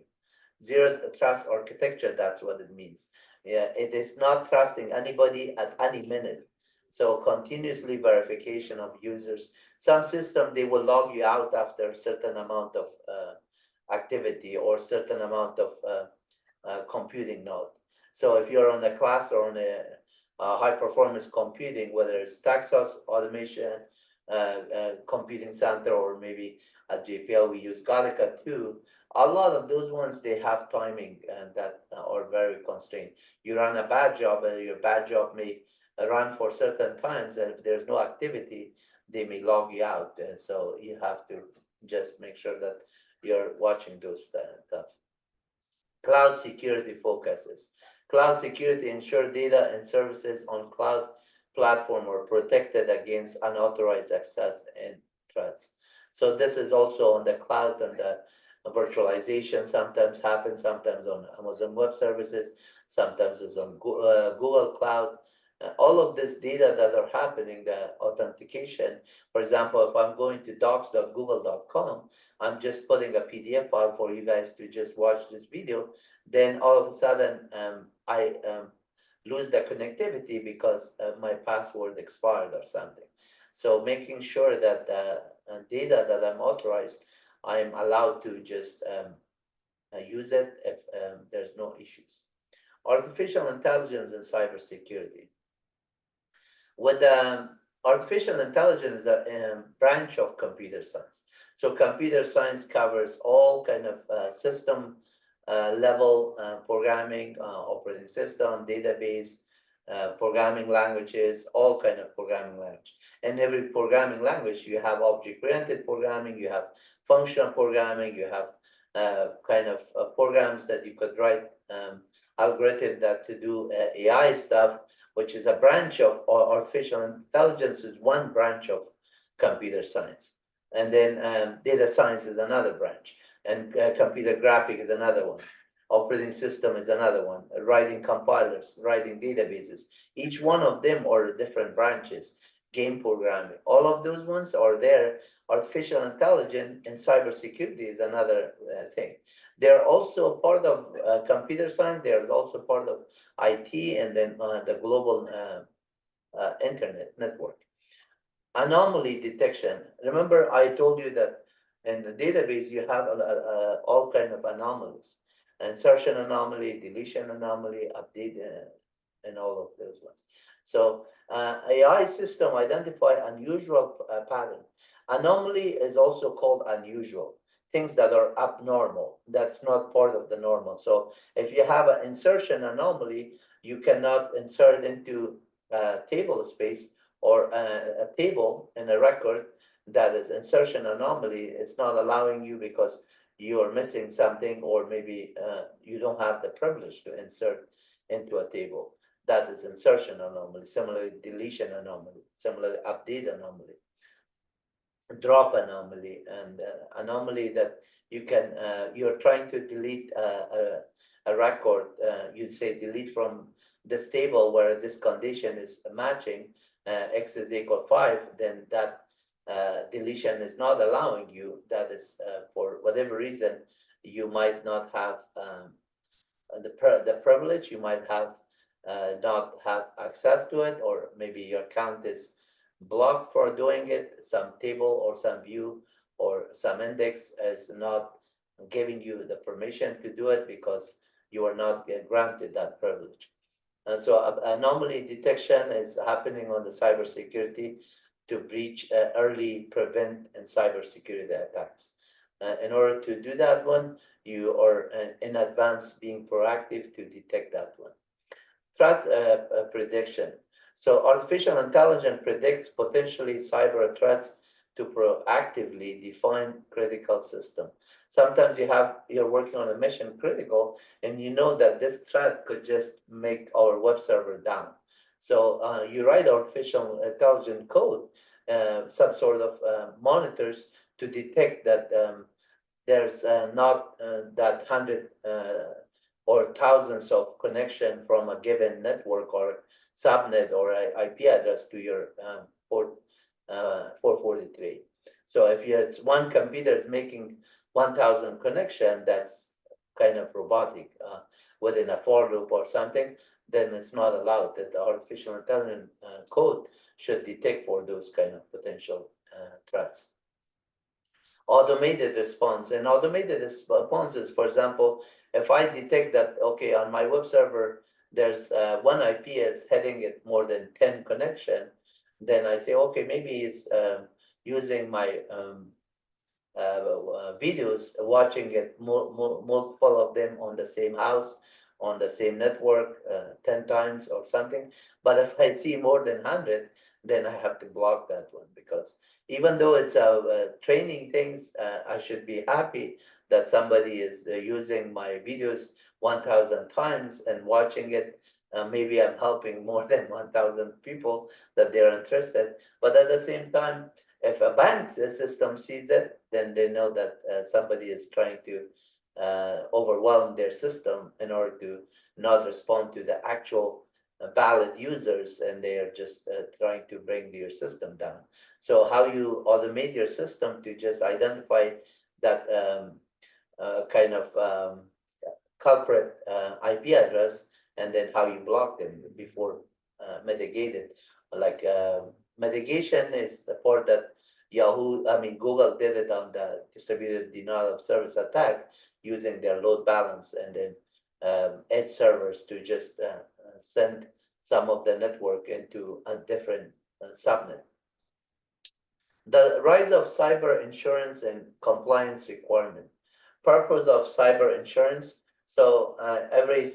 Zero trust architecture, that's what it means. Yeah, it is not trusting anybody at any minute. So continuously verification of users. Some system, they will log you out after a certain amount of activity or certain amount of computing node. So if you're on a class or on a high performance computing, whether it's Texas automation, computing center, or maybe at JPL we use Gattaca too. A lot of those ones, they have timing and that are very constrained. You run a bad job and your bad job may run for certain times, and if there's no activity, they may log you out. And so you have to just make sure that you're watching those stuff. Cloud security focuses. Cloud security ensure data and services on cloud platform are protected against unauthorized access and threats. So this is also on the cloud, and the virtualization sometimes happens, sometimes on Amazon Web Services, sometimes it's on Google Cloud. All of this data that are happening, the authentication, for example, if I'm going to docs.google.com, I'm just putting a PDF file for you guys to just watch this video, then all of a sudden I lose the connectivity because my password expired or something. So making sure that the data that I'm authorized, I'm allowed to just use it if there's no issues. Artificial intelligence and cybersecurity. With artificial intelligence is a branch of computer science. So computer science covers all kind of system level programming, operating system, database, programming languages, all kind of programming language. And every programming language, you have object-oriented programming, you have functional programming, you have kind of programs that you could write algorithm that to do AI stuff, which is a branch of artificial intelligence, is one branch of computer science. And then data science is another branch, and computer graphic is another one. Operating system is another one. Writing compilers, writing databases. Each one of them are different branches. Game programming, all of those ones are there. Artificial intelligence and cybersecurity is another thing. They're also part of computer science. They're also part of IT, and then the global internet network. Anomaly detection. Remember, I told you that in the database you have all kind of anomalies: insertion anomaly, deletion anomaly, update, and all of those ones. So AI system identify unusual pattern. Anomaly is also called unusual. Things that are abnormal, that's not part of the normal. So if you have an insertion anomaly, you cannot insert into a table space or a table in a record that is insertion anomaly. It's not allowing you because you are missing something, or maybe you don't have the privilege to insert into a table. That is insertion anomaly. Similarly, deletion anomaly. Similarly, update anomaly. Drop anomaly, and anomaly that you can you're trying to delete a record. You'd say delete from this table where this condition is matching, x is equal 5, then that deletion is not allowing you. That is for whatever reason, you might not have the privilege. You might have not have access to it, or maybe your account is blocked for doing it, some table or some view or some index is not giving you the permission to do it because you are not granted that privilege. And so anomaly detection is happening on the cybersecurity to breach early, prevent, and cybersecurity attacks. In order to do that one, you are in advance being proactive to detect that one. Threat prediction. So artificial intelligence predicts potentially cyber threats to proactively define critical system. Sometimes you're working on a mission critical, and you know that this threat could just make our web server down. So you write artificial intelligence code, some sort of monitors to detect that there's not that 100 or thousands of connection from a given network or subnet or IP address to your port 443. So if it's one computer is making 1,000 connection, that's kind of robotic within a for loop or something, then it's not allowed. That the artificial intelligence code should detect for those kind of potential threats. Automated response. And automated responses, for example, if I detect that, okay, on my web server, there's one IP is heading at more than 10 connection, then I say, okay, maybe it's using my videos, watching it, multiple of them on the same house, on the same network, 10 times or something. But if I see more than 100, then I have to block that one, because even though it's training things, I should be happy that somebody is using my videos 1,000 times and watching it. Maybe I'm helping more than 1,000 people that they're interested. But at the same time, if a bank system sees it, then they know that somebody is trying to overwhelm their system in order to not respond to the actual valid users, and they are just trying to bring your system down. So how you automate your system to just identify that kind of culprit IP address, and then how you block them before mitigated. Like mitigation is the part that Google did it on the distributed denial of service attack using their load balance and then edge servers to just send some of the network into a different subnet. The rise of cyber insurance and compliance requirement. Purpose of cyber insurance. So every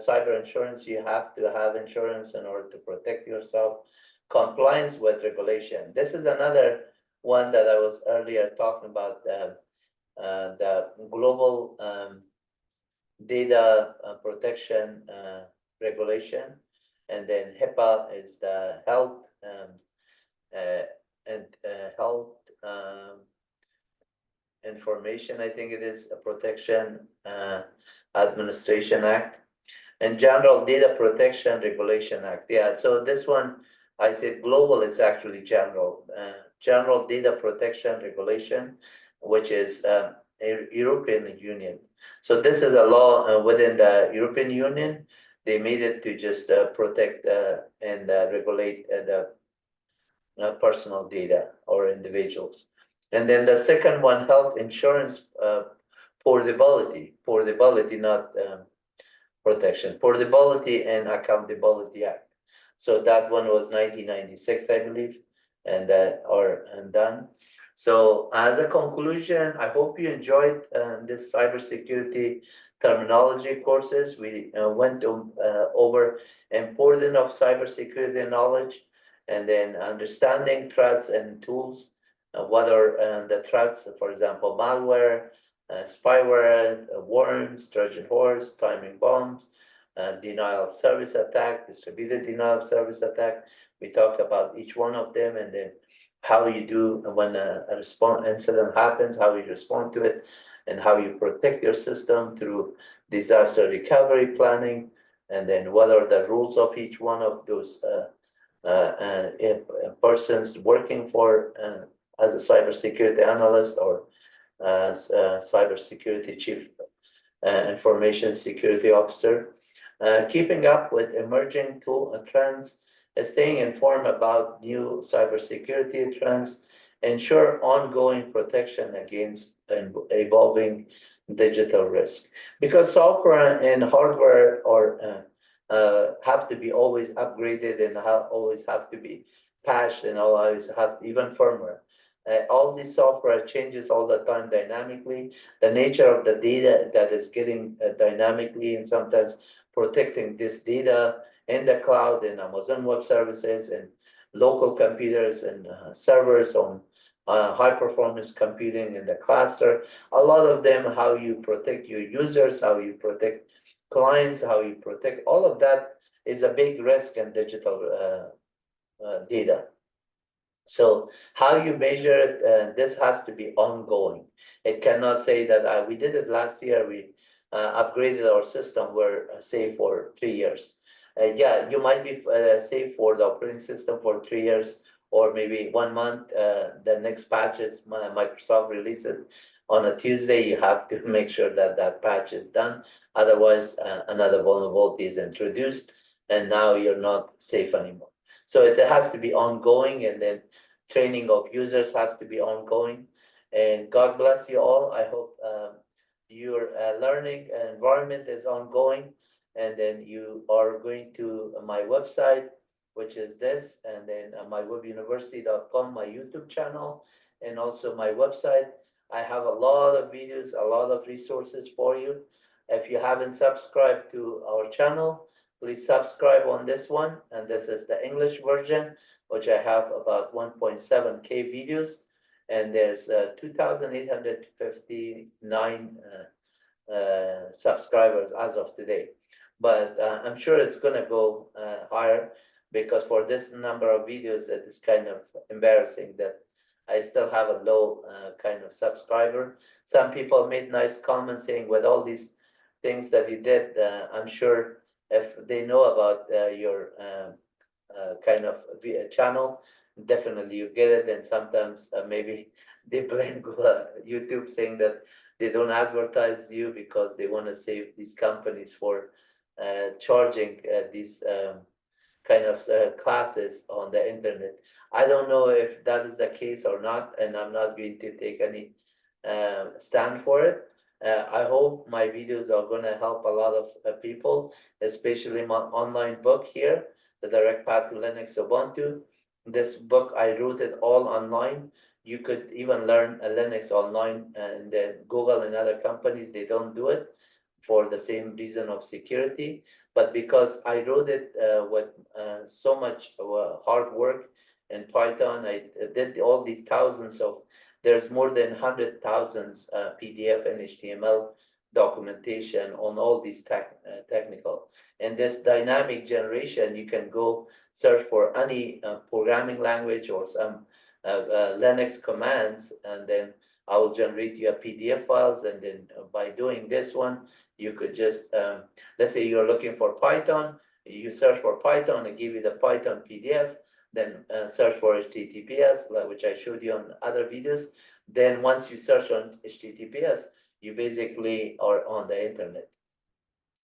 cyber insurance, you have to have insurance in order to protect yourself. Compliance with regulation. This is another one that I was earlier talking about, the global data protection regulation, and then HIPAA is the health and health information, I think it is, a protection administration act, and general data protection regulation act. Yeah, so this one I said global, is actually general. General data protection regulation, which is European Union. So this is a law within the European Union. They made it to just protect and regulate the personal data or individuals. And then the second one, health insurance portability, not protection, portability and accountability act. So that one was 1996, I believe, and done. So as a conclusion, I hope you enjoyed this cybersecurity terminology courses. We went over importance of cybersecurity knowledge, and then understanding threats and tools. What are the threats? For example, malware, spyware, worms, Trojan horse, timing bombs, denial of service attack, distributed denial of service attack. We talked about each one of them, and then how you do when a incident happens, how you respond to it, and how you protect your system through disaster recovery planning, and then what are the rules of each one of those persons working for as a cybersecurity analyst or as a cybersecurity chief information security officer. keeping up with emerging tool trends, staying informed about new cybersecurity trends, ensure ongoing protection against evolving digital risk. Because software and hardware have to be always upgraded and always have to be patched and always have even firmware. All these software changes all the time dynamically. The nature of the data that is getting dynamically, and sometimes protecting this data in the cloud, in Amazon Web Services, and local computers and servers on high performance computing in the cluster. A lot of them, how you protect your users, how you protect clients, how you protect all of that is a big risk in digital data. So how you measure it, this has to be ongoing. It cannot say that we did it last year, we upgraded our system, we're safe for 3 years. Yeah, you might be safe for the operating system for 3 years, or maybe 1 month. The next patches, Microsoft releases on a Tuesday, you have to make sure that that patch is done. Otherwise, another vulnerability is introduced, and now you're not safe anymore. So it has to be ongoing, and then training of users has to be ongoing. And God bless you all. I hope your learning environment is ongoing, and then you are going to my website, which is this, and then MyWebUniversity.com, my YouTube channel, and also my website. I have a lot of videos, a lot of resources for you. If you haven't subscribed to our channel, please subscribe on this one. And this is the English version, which I have about 1.7K videos. And there's 2,859 subscribers as of today. But I'm sure it's going to go higher, because for this number of videos, it is kind of embarrassing that I still have a low kind of subscriber. Some people made nice comments saying, with all these things that you did, I'm sure if they know about your kind of channel, definitely you get it. And sometimes maybe they blame YouTube, saying that they don't advertise you because they want to save these companies for charging these kind of classes on the internet. I don't know if that is the case or not, and I'm not going to take any stand for it. I hope my videos are going to help a lot of people, especially my online book here, The Direct Path to Linux Ubuntu. This book, I wrote it all online. You could even learn Linux online, and then Google and other companies, they don't do it for the same reason of security. But because I wrote it with so much hard work in Python, I did all these there's more than 100,000 PDF and HTML documentation on all these technical. And this dynamic generation, you can go search for any programming language or some Linux commands, and then I will generate you a PDF files. And then by doing this one, you could just, let's say you're looking for Python, you search for Python and give you the Python PDF, then search for HTTPS, which I showed you on other videos. Then once you search on HTTPS, you basically are on the internet.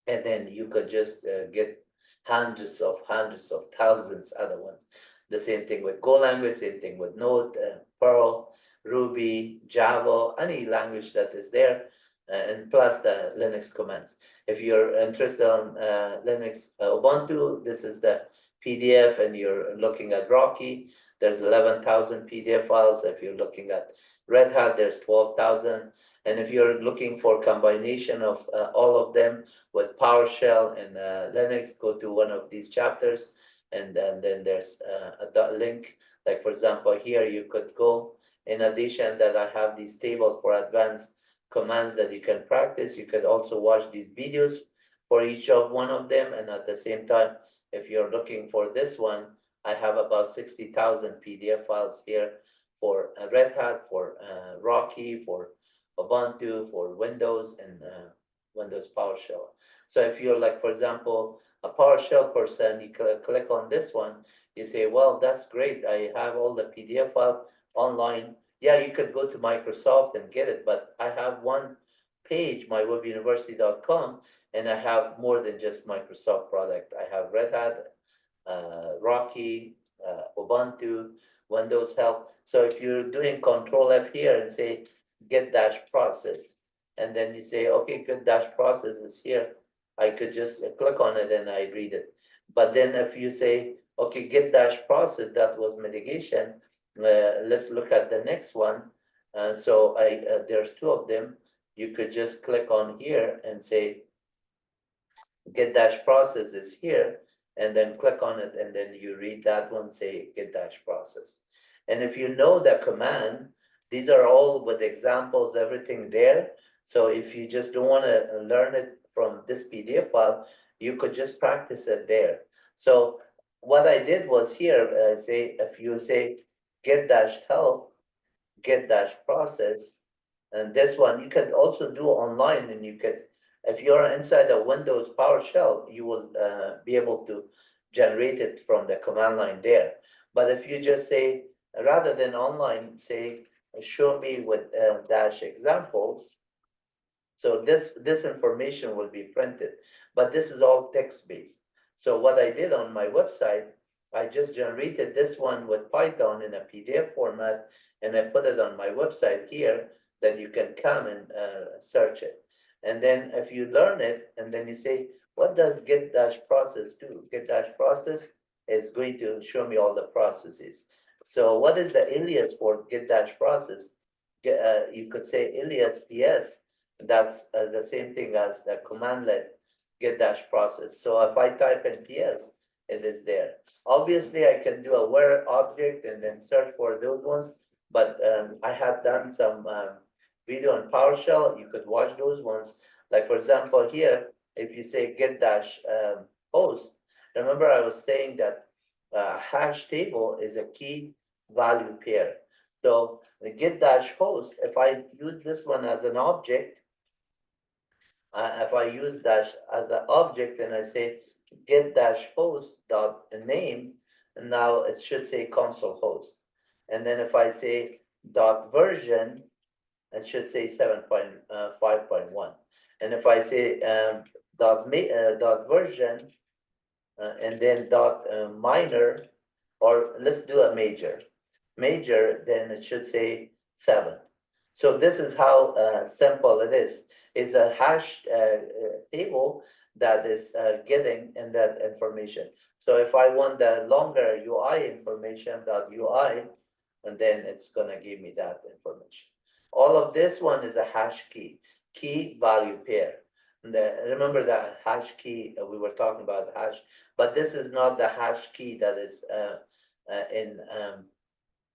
And then you could just get hundreds of thousands other ones. The same thing with Go language, same thing with Node, Perl, Ruby, Java, any language that is there, and plus the Linux commands. If you're interested on Linux Ubuntu, this is the PDF, and you're looking at Rocky, there's 11,000 PDF files. If you're looking at Red Hat, there's 12,000. And if you're looking for combination of all of them with PowerShell and Linux, go to one of these chapters, and then there's a link. Like for example, here you could go. In addition, that I have these tables for advanced commands that you can practice. You could also watch these videos for each of one of them. And at the same time, if you're looking for this one, I have about 60,000 PDF files here for Red Hat, for Rocky, for Ubuntu, for Windows, and Windows PowerShell. So if you're like, for example, a PowerShell person, you click on this one, you say, well, that's great. I have all the PDF file online. Yeah, you could go to Microsoft and get it, but I have one page, MyWebUniversity.com, and I have more than just Microsoft product. I have Red Hat, Rocky, Ubuntu, Windows Help. So if you're doing Control F here and say get dash process, and then you say, okay, good, dash process is here, I could just click on it and I read it. But then if you say, okay, get dash process, that was mitigation. Let's look at the next one. So there's two of them. You could just click on here and say, get dash process is here, and then click on it, and then you read that one, say get dash process. And if you know the command, these are all with examples, everything there. So if you just don't want to learn it from this PDF file, you could just practice it there. So what I did was here, say, if you say get dash help, get dash process, and this one you can also do online, and you could, if you're inside the Windows PowerShell, you will be able to generate it from the command line there. But if you just say, rather than online, say, show me with dash examples, so this information will be printed, but this is all text-based. So what I did on my website, I just generated this one with Python in a PDF format, and I put it on my website here, that you can come and search it. And then if you learn it, and then you say, what does get dash process do? Get dash process is going to show me all the processes. So what is the alias for get dash process? You could say alias PS. That's the same thing as the commandlet get dash process. So if I type in PS, it is there. Obviously, I can do a where object and then search for those ones. But I have done some video on PowerShell. You could watch those ones. Like for example, here, if you say get dash host, remember I was saying that hash table is a key value pair. So the get dash host, if I use this one as an object, if I use dash as an object and I say get dash host dot name, and now it should say console host. And then if I say dot version, it should say 7.5.1. And if I say dot version and then dot minor, or let's do a major, then it should say 7. So this is how simple it is. It's a hash table that is getting in that information. So if I want the longer UI information, .ui, and then it's gonna give me that information. All of this one is a hash key value pair. Remember that hash key, we were talking about hash, but this is not the hash key that is in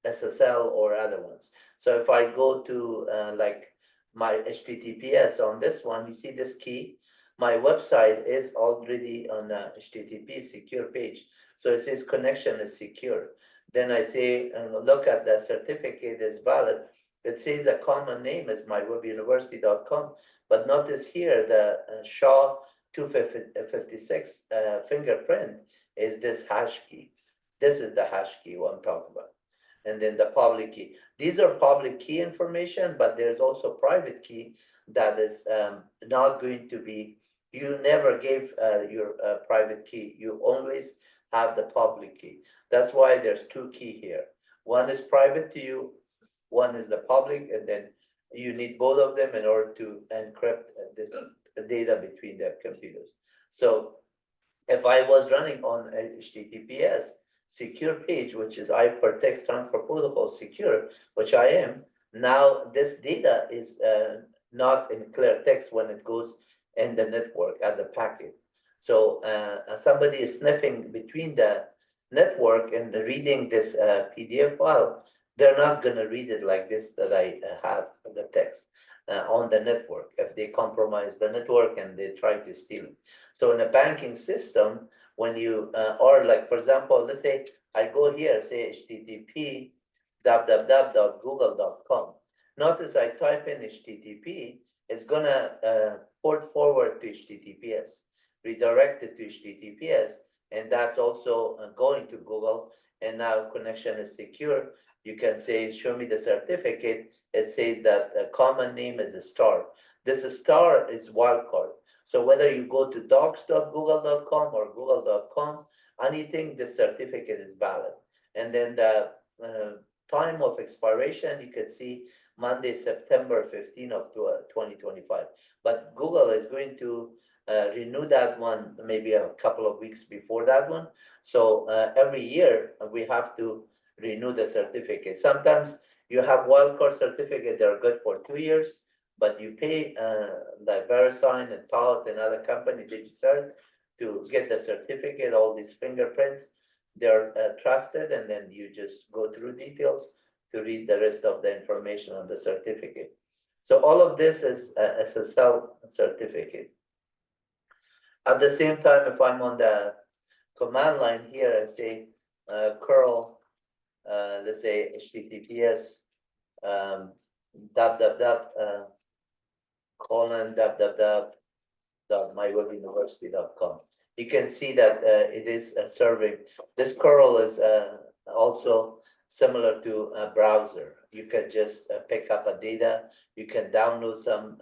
SSL or other ones. So if I go to like my HTTPS on this one, you see this key, my website is already on a HTTP secure page. So it says connection is secure. Then I say, look at the certificate is valid. It says a common name is MyWebUniversity.com, but notice here the SHA 256 fingerprint is this hash key. This is the hash key what I'm talking about. And then the public key. These are public key information, but there's also private key that is not going to be, you never gave your private key. You always have the public key. That's why there's two keys here. One is private to you, one is the public, and then you need both of them in order to encrypt the data between the computers. So if I was running on a HTTPS secure page, which is Hypertext Transfer Protocol secure, which I am, now this data is not in clear text when it goes in the network as a packet. So somebody is sniffing between the network and reading this PDF file, they're not going to read it like this that I have the text on the network if they compromise the network and they try to steal it. So in a banking system, when you, or like, for example, let's say I go here, say HTTP www.google.com. Notice I type in HTTP, it's going to port forward to HTTPS, redirect it to HTTPS, and that's also going to Google, and now connection is secure. You can say, show me the certificate. It says that the common name is a star. This star is wildcard. So whether you go to docs.google.com or google.com, anything, this certificate is valid. And then the time of expiration, you can see Monday, September 15 of 2025. But Google is going to renew that one maybe a couple of weeks before that one. So every year we have to renew the certificate. Sometimes you have wildcard certificate, they're good for 2 years, but you pay like VeriSign and Tout and other company, DigiCert, to get the certificate, all these fingerprints. They're trusted, and then you just go through details to read the rest of the information on the certificate. So all of this is SSL certificate. At the same time, if I'm on the command line here, I say curl, let's say HTTPS ://myWebUniversity.com. You can see that it is serving. This curl is also similar to a browser. You can just pick up a data. You can download some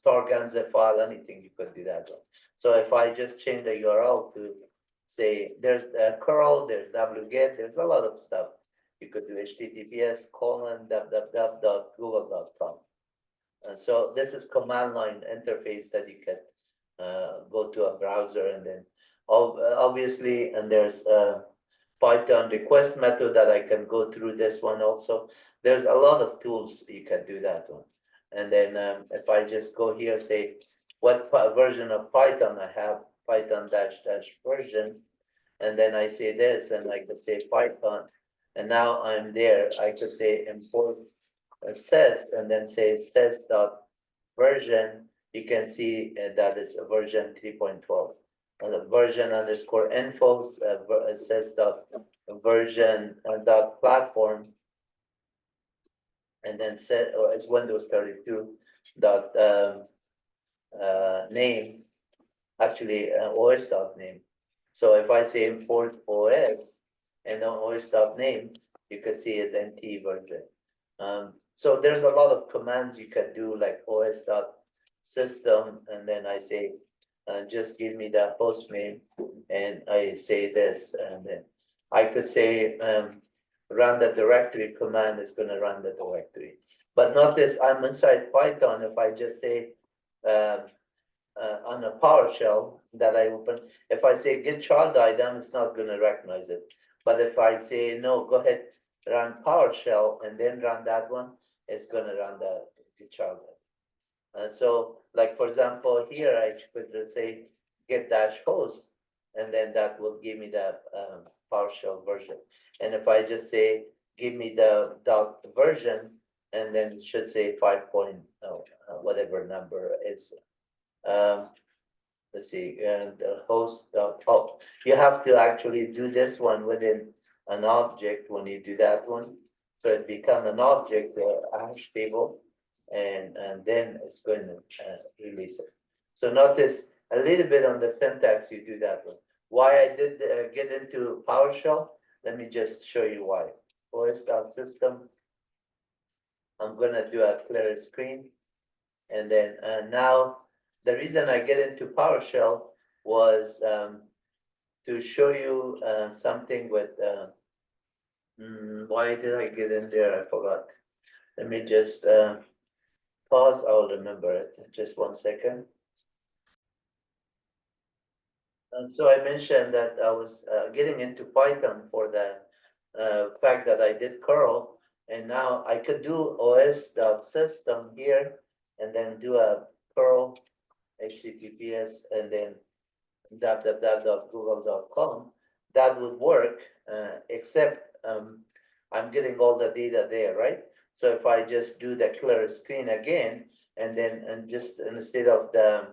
Trojans file, anything you could do that. So if I just change the URL to say there's a curl, there's wget, there's a lot of stuff. You could do https://www.google.com. And so this is command line interface that you can go to a browser, and then obviously, and there's a Python request method that I can go through this one also. There's a lot of tools you can do that one. And then if I just go here, say what version of Python I have, Python -- version, and then I say this, and I could say Python, and now I'm there. I could say import sys, and then say sys.version. You can see that is version 3.12. And the version _info sys.version.platform, and then set it's Windows 32 dot name, actually os.name. So if I say import OS and then os.name, you can see it's NT version. So there's a lot of commands you can do, like os.system, and then I say just give me the host name, and I say this, and then I could say run the directory command is going to run the directory. But notice I'm inside Python. If I just say on a PowerShell that I open, if I say get child item, it's not going to recognize it. But if I say no, go ahead, run PowerShell, and then run that one, it's going to run the child item. So, like for example, here I could say get -host, and then that will give me the PowerShell version. And if I just say give me the .version, and then it should say 5. Whatever number it's. Let's see, and the host. You have to actually do this one within an object when you do that one, so it becomes an object, a hash table, and then it's going to release it. So notice a little bit on the syntax you do that one. Why I did get into PowerShell? Let me just show you why. OS.system. I'm gonna do a clear screen, and then now the reason I get into PowerShell was to show you something with. Why did I get in there? I forgot. Let me just pause. I'll remember it. Just 1 second. And so I mentioned that I was getting into Python for the fact that I did curl, and now I could do os.system here, and then do a curl HTTPS, and then www.google.com. That would work, except I'm getting all the data there, right? So if I just do the clear screen again, and then just instead of the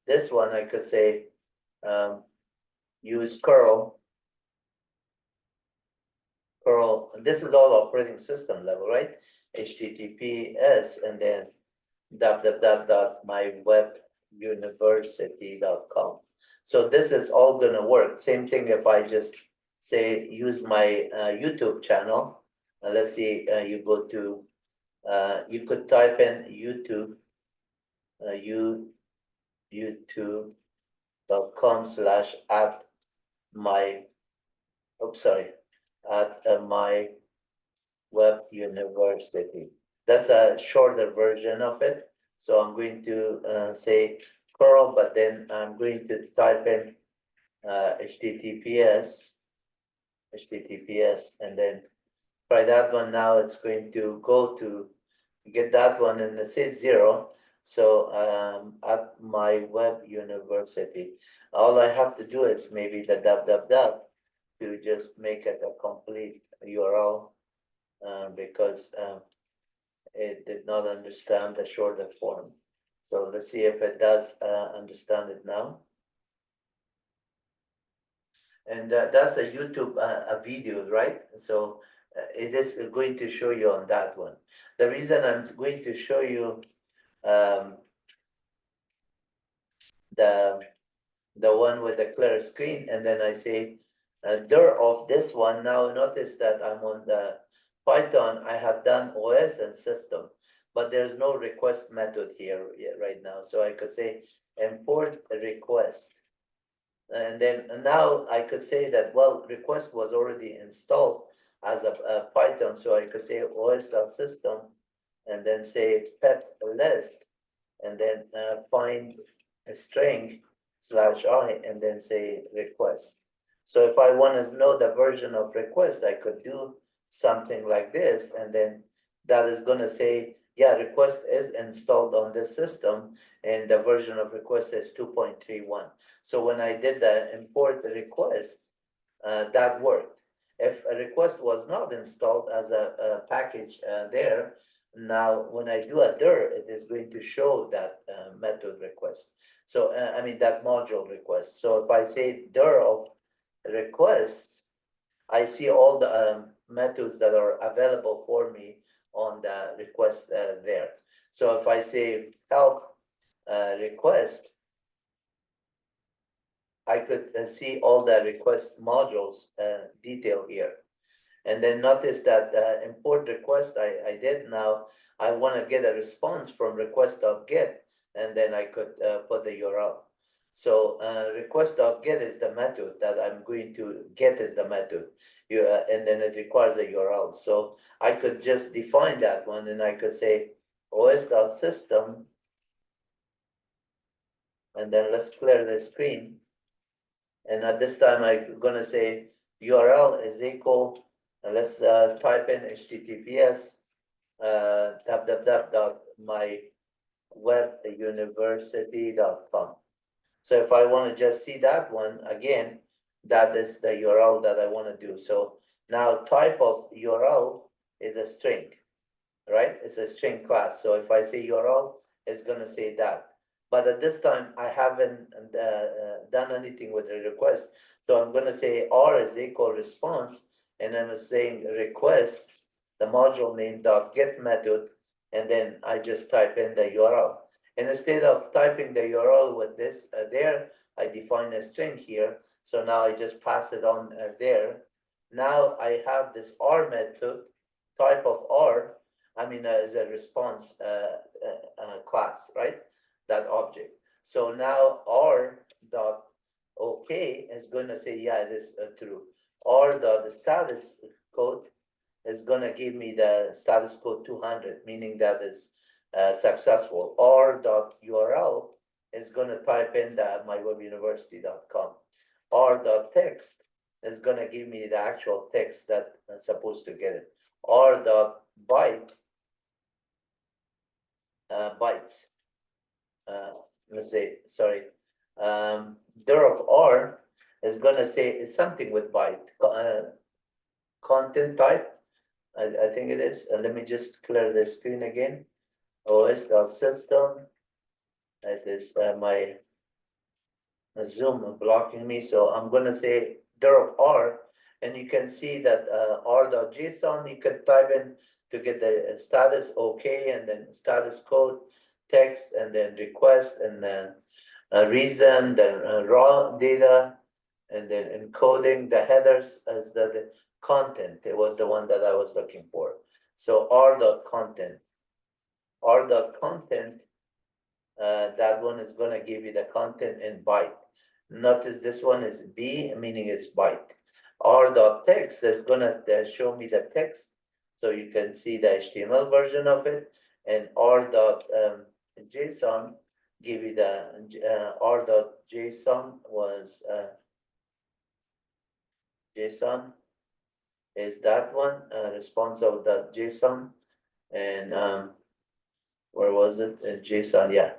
this one, I could say use curl. This is all operating system level, right? HTTPS, and then www.myWebUniversity.com. So this is all going to work. Same thing if I just say use my YouTube channel. Let's see, you go to You could type in YouTube, youtube.com/at my, oops, sorry, at my web university. That's a shorter version of it. So I'm going to say curl, but then I'm going to type in HTTPS, and then try that one. Now it's going to go to get that one, and it says 0. So at my web university, all I have to do is maybe the www to just make it a complete URL because it did not understand the shorter form. So let's see if it does understand it now. And that's a YouTube a video, right? So it is going to show you on that one. The reason I'm going to show you the one with the clear screen, and then I say dir of this one. Now notice that I'm on the Python. I have done OS and system, but there's no request method here yet right now. So I could say import request. And then now I could say that, well, request was already installed as a Python. So I could say os.system and then say pep list and then find a string /I and then say request. So if I want to know the version of request, I could do something like this, and then that is going to say, yeah, request is installed on this system, and the version of request is 2.31. So when I did the import request, that worked. If a request was not installed as a package there, now when I do a dir, it is going to show that method request. So I mean that module request. So if I say dir of requests, I see all the methods that are available for me on the request there. So if I say help request, I could see all the request modules detail here. And then notice that import request I did. Now I want to get a response from request.get, and then I could put the URL. So request.get is the method that I'm going to get is the method. And then it requires a URL. So I could just define that one, and I could say os.system, and then let's clear the screen. And at this time, I'm going to say URL is equal, and let's type in HTTPS www.mywebuniversity.com. So if I want to just see that one again, that is the URL that I want to do. So now type of URL is a string, right? It's a string class. So if I say URL, it's going to say that. But at this time, I haven't done anything with the request. So I'm going to say R is equal response, and I'm saying requests, the module name dot get method, and then I just type in the URL. And instead of typing the URL with this there, I define a string here. So now I just pass it on there. Now I have this R method, type of R, I mean, is a response class, right? That object. So now R dot OK is going to say, yeah, it is true. R dot status code is going to give me the status code 200, meaning that is successful. R dot URL is going to type in the mywebuniversity.com. R dot text is going to give me the actual text that I'm supposed to get it. R dot byte, bytes. Let's say, sorry, dir of R is going to say it's something with byte, content type, I think it is. Let me just clear the screen again. os.system, it is my Zoom blocking me, so I'm going to say dir of R, and you can see that r.json, you can type in to get the status OK, and then status code, text, and then request, and then reason, then raw data, and then encoding the headers as the content. It was the one that I was looking for. So r.content. r.content, that one is going to give you the content in byte. Notice this one is B, meaning it's byte. R.text is going to show me the text, so you can see the HTML version of it, and r.json give you the r.json was JSON is that one, response of the JSON, and where was it? JSON, yeah,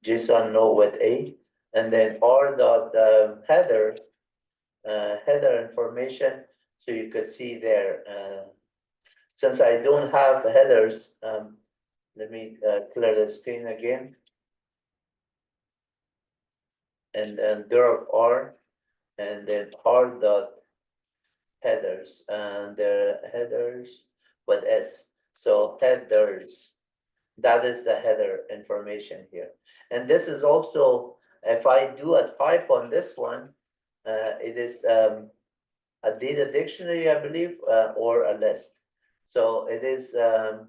JSON no with A, and then r dot header, header information. So you could see there. Since I don't have headers, let me clear the screen again. And then there are, and then r dot headers, and the headers with S. So headers, that is the header information here. And this is also, if I do a type on this one, it is a data dictionary, I believe, or a list. So it is a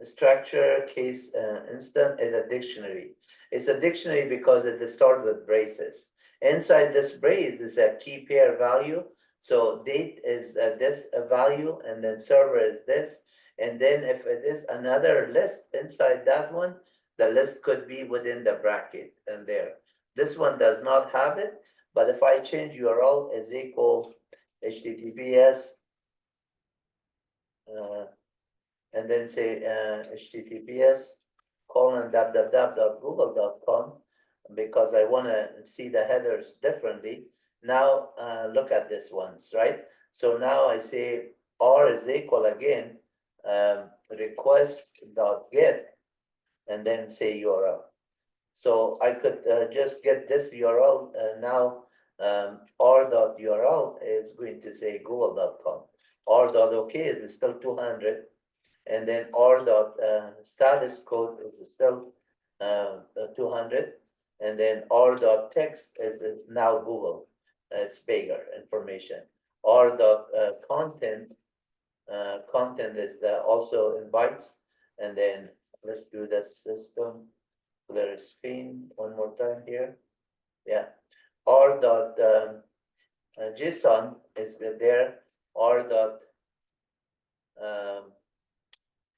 structure, case, instant is a dictionary. It's a dictionary because it starts with braces. Inside this brace is a key pair value. So date is this value, and then server is this. And then if it is another list inside that one, the list could be within the bracket and there. This one does not have it, but if I change URL is equal HTTPS, and then say HTTPS ://google.com, because I want to see the headers differently. Now look at this ones, right? So now I say R is equal again, request.get, and then say URL. So I could just get this URL now. R.URL is going to say google.com. R.OK is still 200, and then R.status code is still 200, and then R.text is now Google. It's bigger information. R.content content is also in bytes, and then let's do the system clear screen one more time here. Yeah, r.json is there.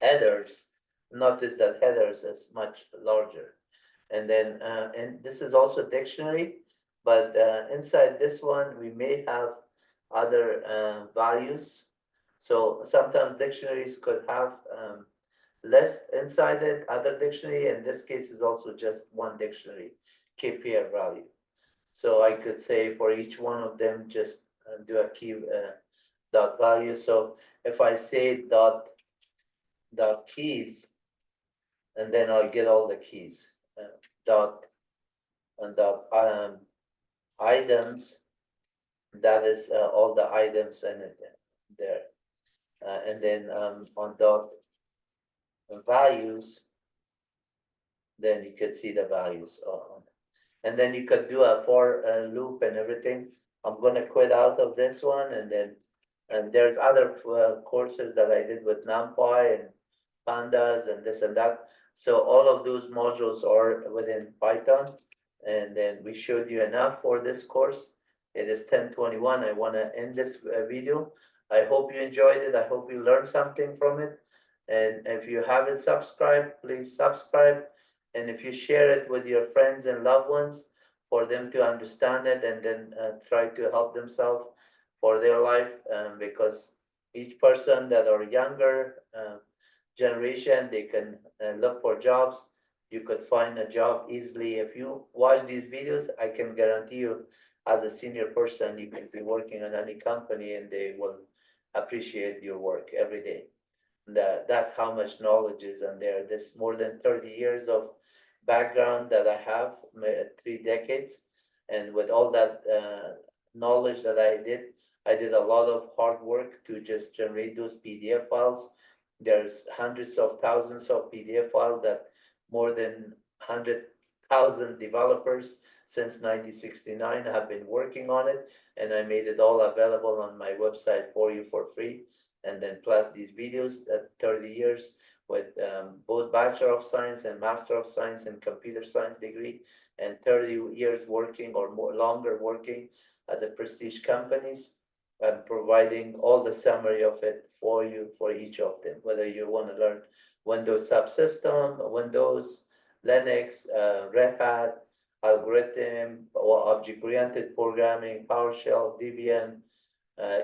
Headers. Notice that headers is much larger, and then and this is also dictionary, but inside this one we may have other values. So sometimes dictionaries could have list inside it, other dictionary. In this case is also just one dictionary, KPR value. So I could say for each one of them, just do a key dot value. So if I say dot keys, and then I'll get all the keys, dot items, that is all the items in it there. And then on dot values, then you could see the values on. And then you could do a for loop and everything. I'm going to quit out of this one, and then there's other courses that I did with NumPy and Pandas and this and that. So all of those modules are within Python, and then we showed you enough for this course. It is 10:21. I want to end this video. I hope you enjoyed it. I hope you learned something from it. And if you haven't subscribed, please subscribe. And if you share it with your friends and loved ones for them to understand it, and then try to help themselves for their life, because each person that are younger generation, they can look for jobs. You could find a job easily. If you watch these videos, I can guarantee you, as a senior person, you can be working in any company and they will appreciate your work every day. That's how much knowledge is in there. There's more than 30 years of background that I have, 3 decades. And with all that knowledge that I did a lot of hard work to just generate those PDF files. There's hundreds of thousands of PDF files that more than 100,000 developers since 1969 have been working on it. And I made it all available on my website for you for free. And then plus these videos, that 30 years with both Bachelor of Science and Master of Science in Computer Science degree, and 30 years working or more longer working at the prestige companies, and providing all the summary of it for you for each of them, whether you want to learn Windows subsystem, Windows, Linux, Red Hat, algorithm, or object-oriented programming, PowerShell, Debian,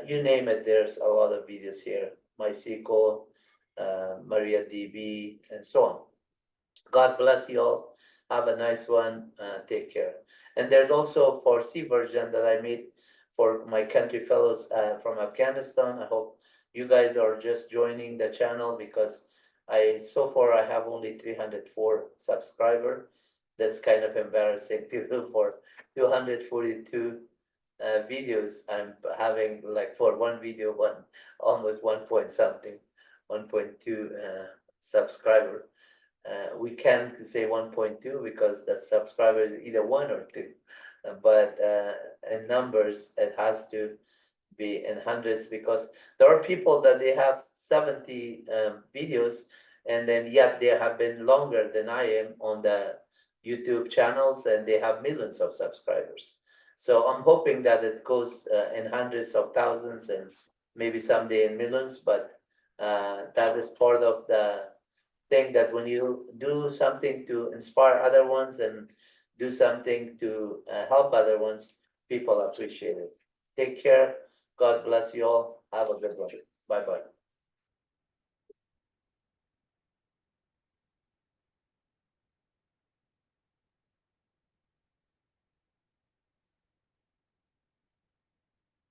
you name it, there's a lot of videos here, MySQL, MariaDB, and so on. God bless you all. Have a nice one. Take care. And there's also for C version that I made for my country fellows from Afghanistan. I hope you guys are just joining the channel because so far I have only 304 subscribers. That's kind of embarrassing to do for 242 videos. I'm having like for one video, almost 1 point something, 1.2 subscriber. We can't say 1.2 because the subscriber is either 1 or 2, but in numbers it has to be in hundreds, because there are people that they have 70 videos, and then yet they have been longer than I am on the YouTube channels, and they have millions of subscribers. So I'm hoping that it goes in hundreds of thousands and maybe someday in millions, but that is part of the thing, that when you do something to inspire other ones and do something to help other ones, people appreciate it. Take care. God bless you all. Have a good one. Bye-bye.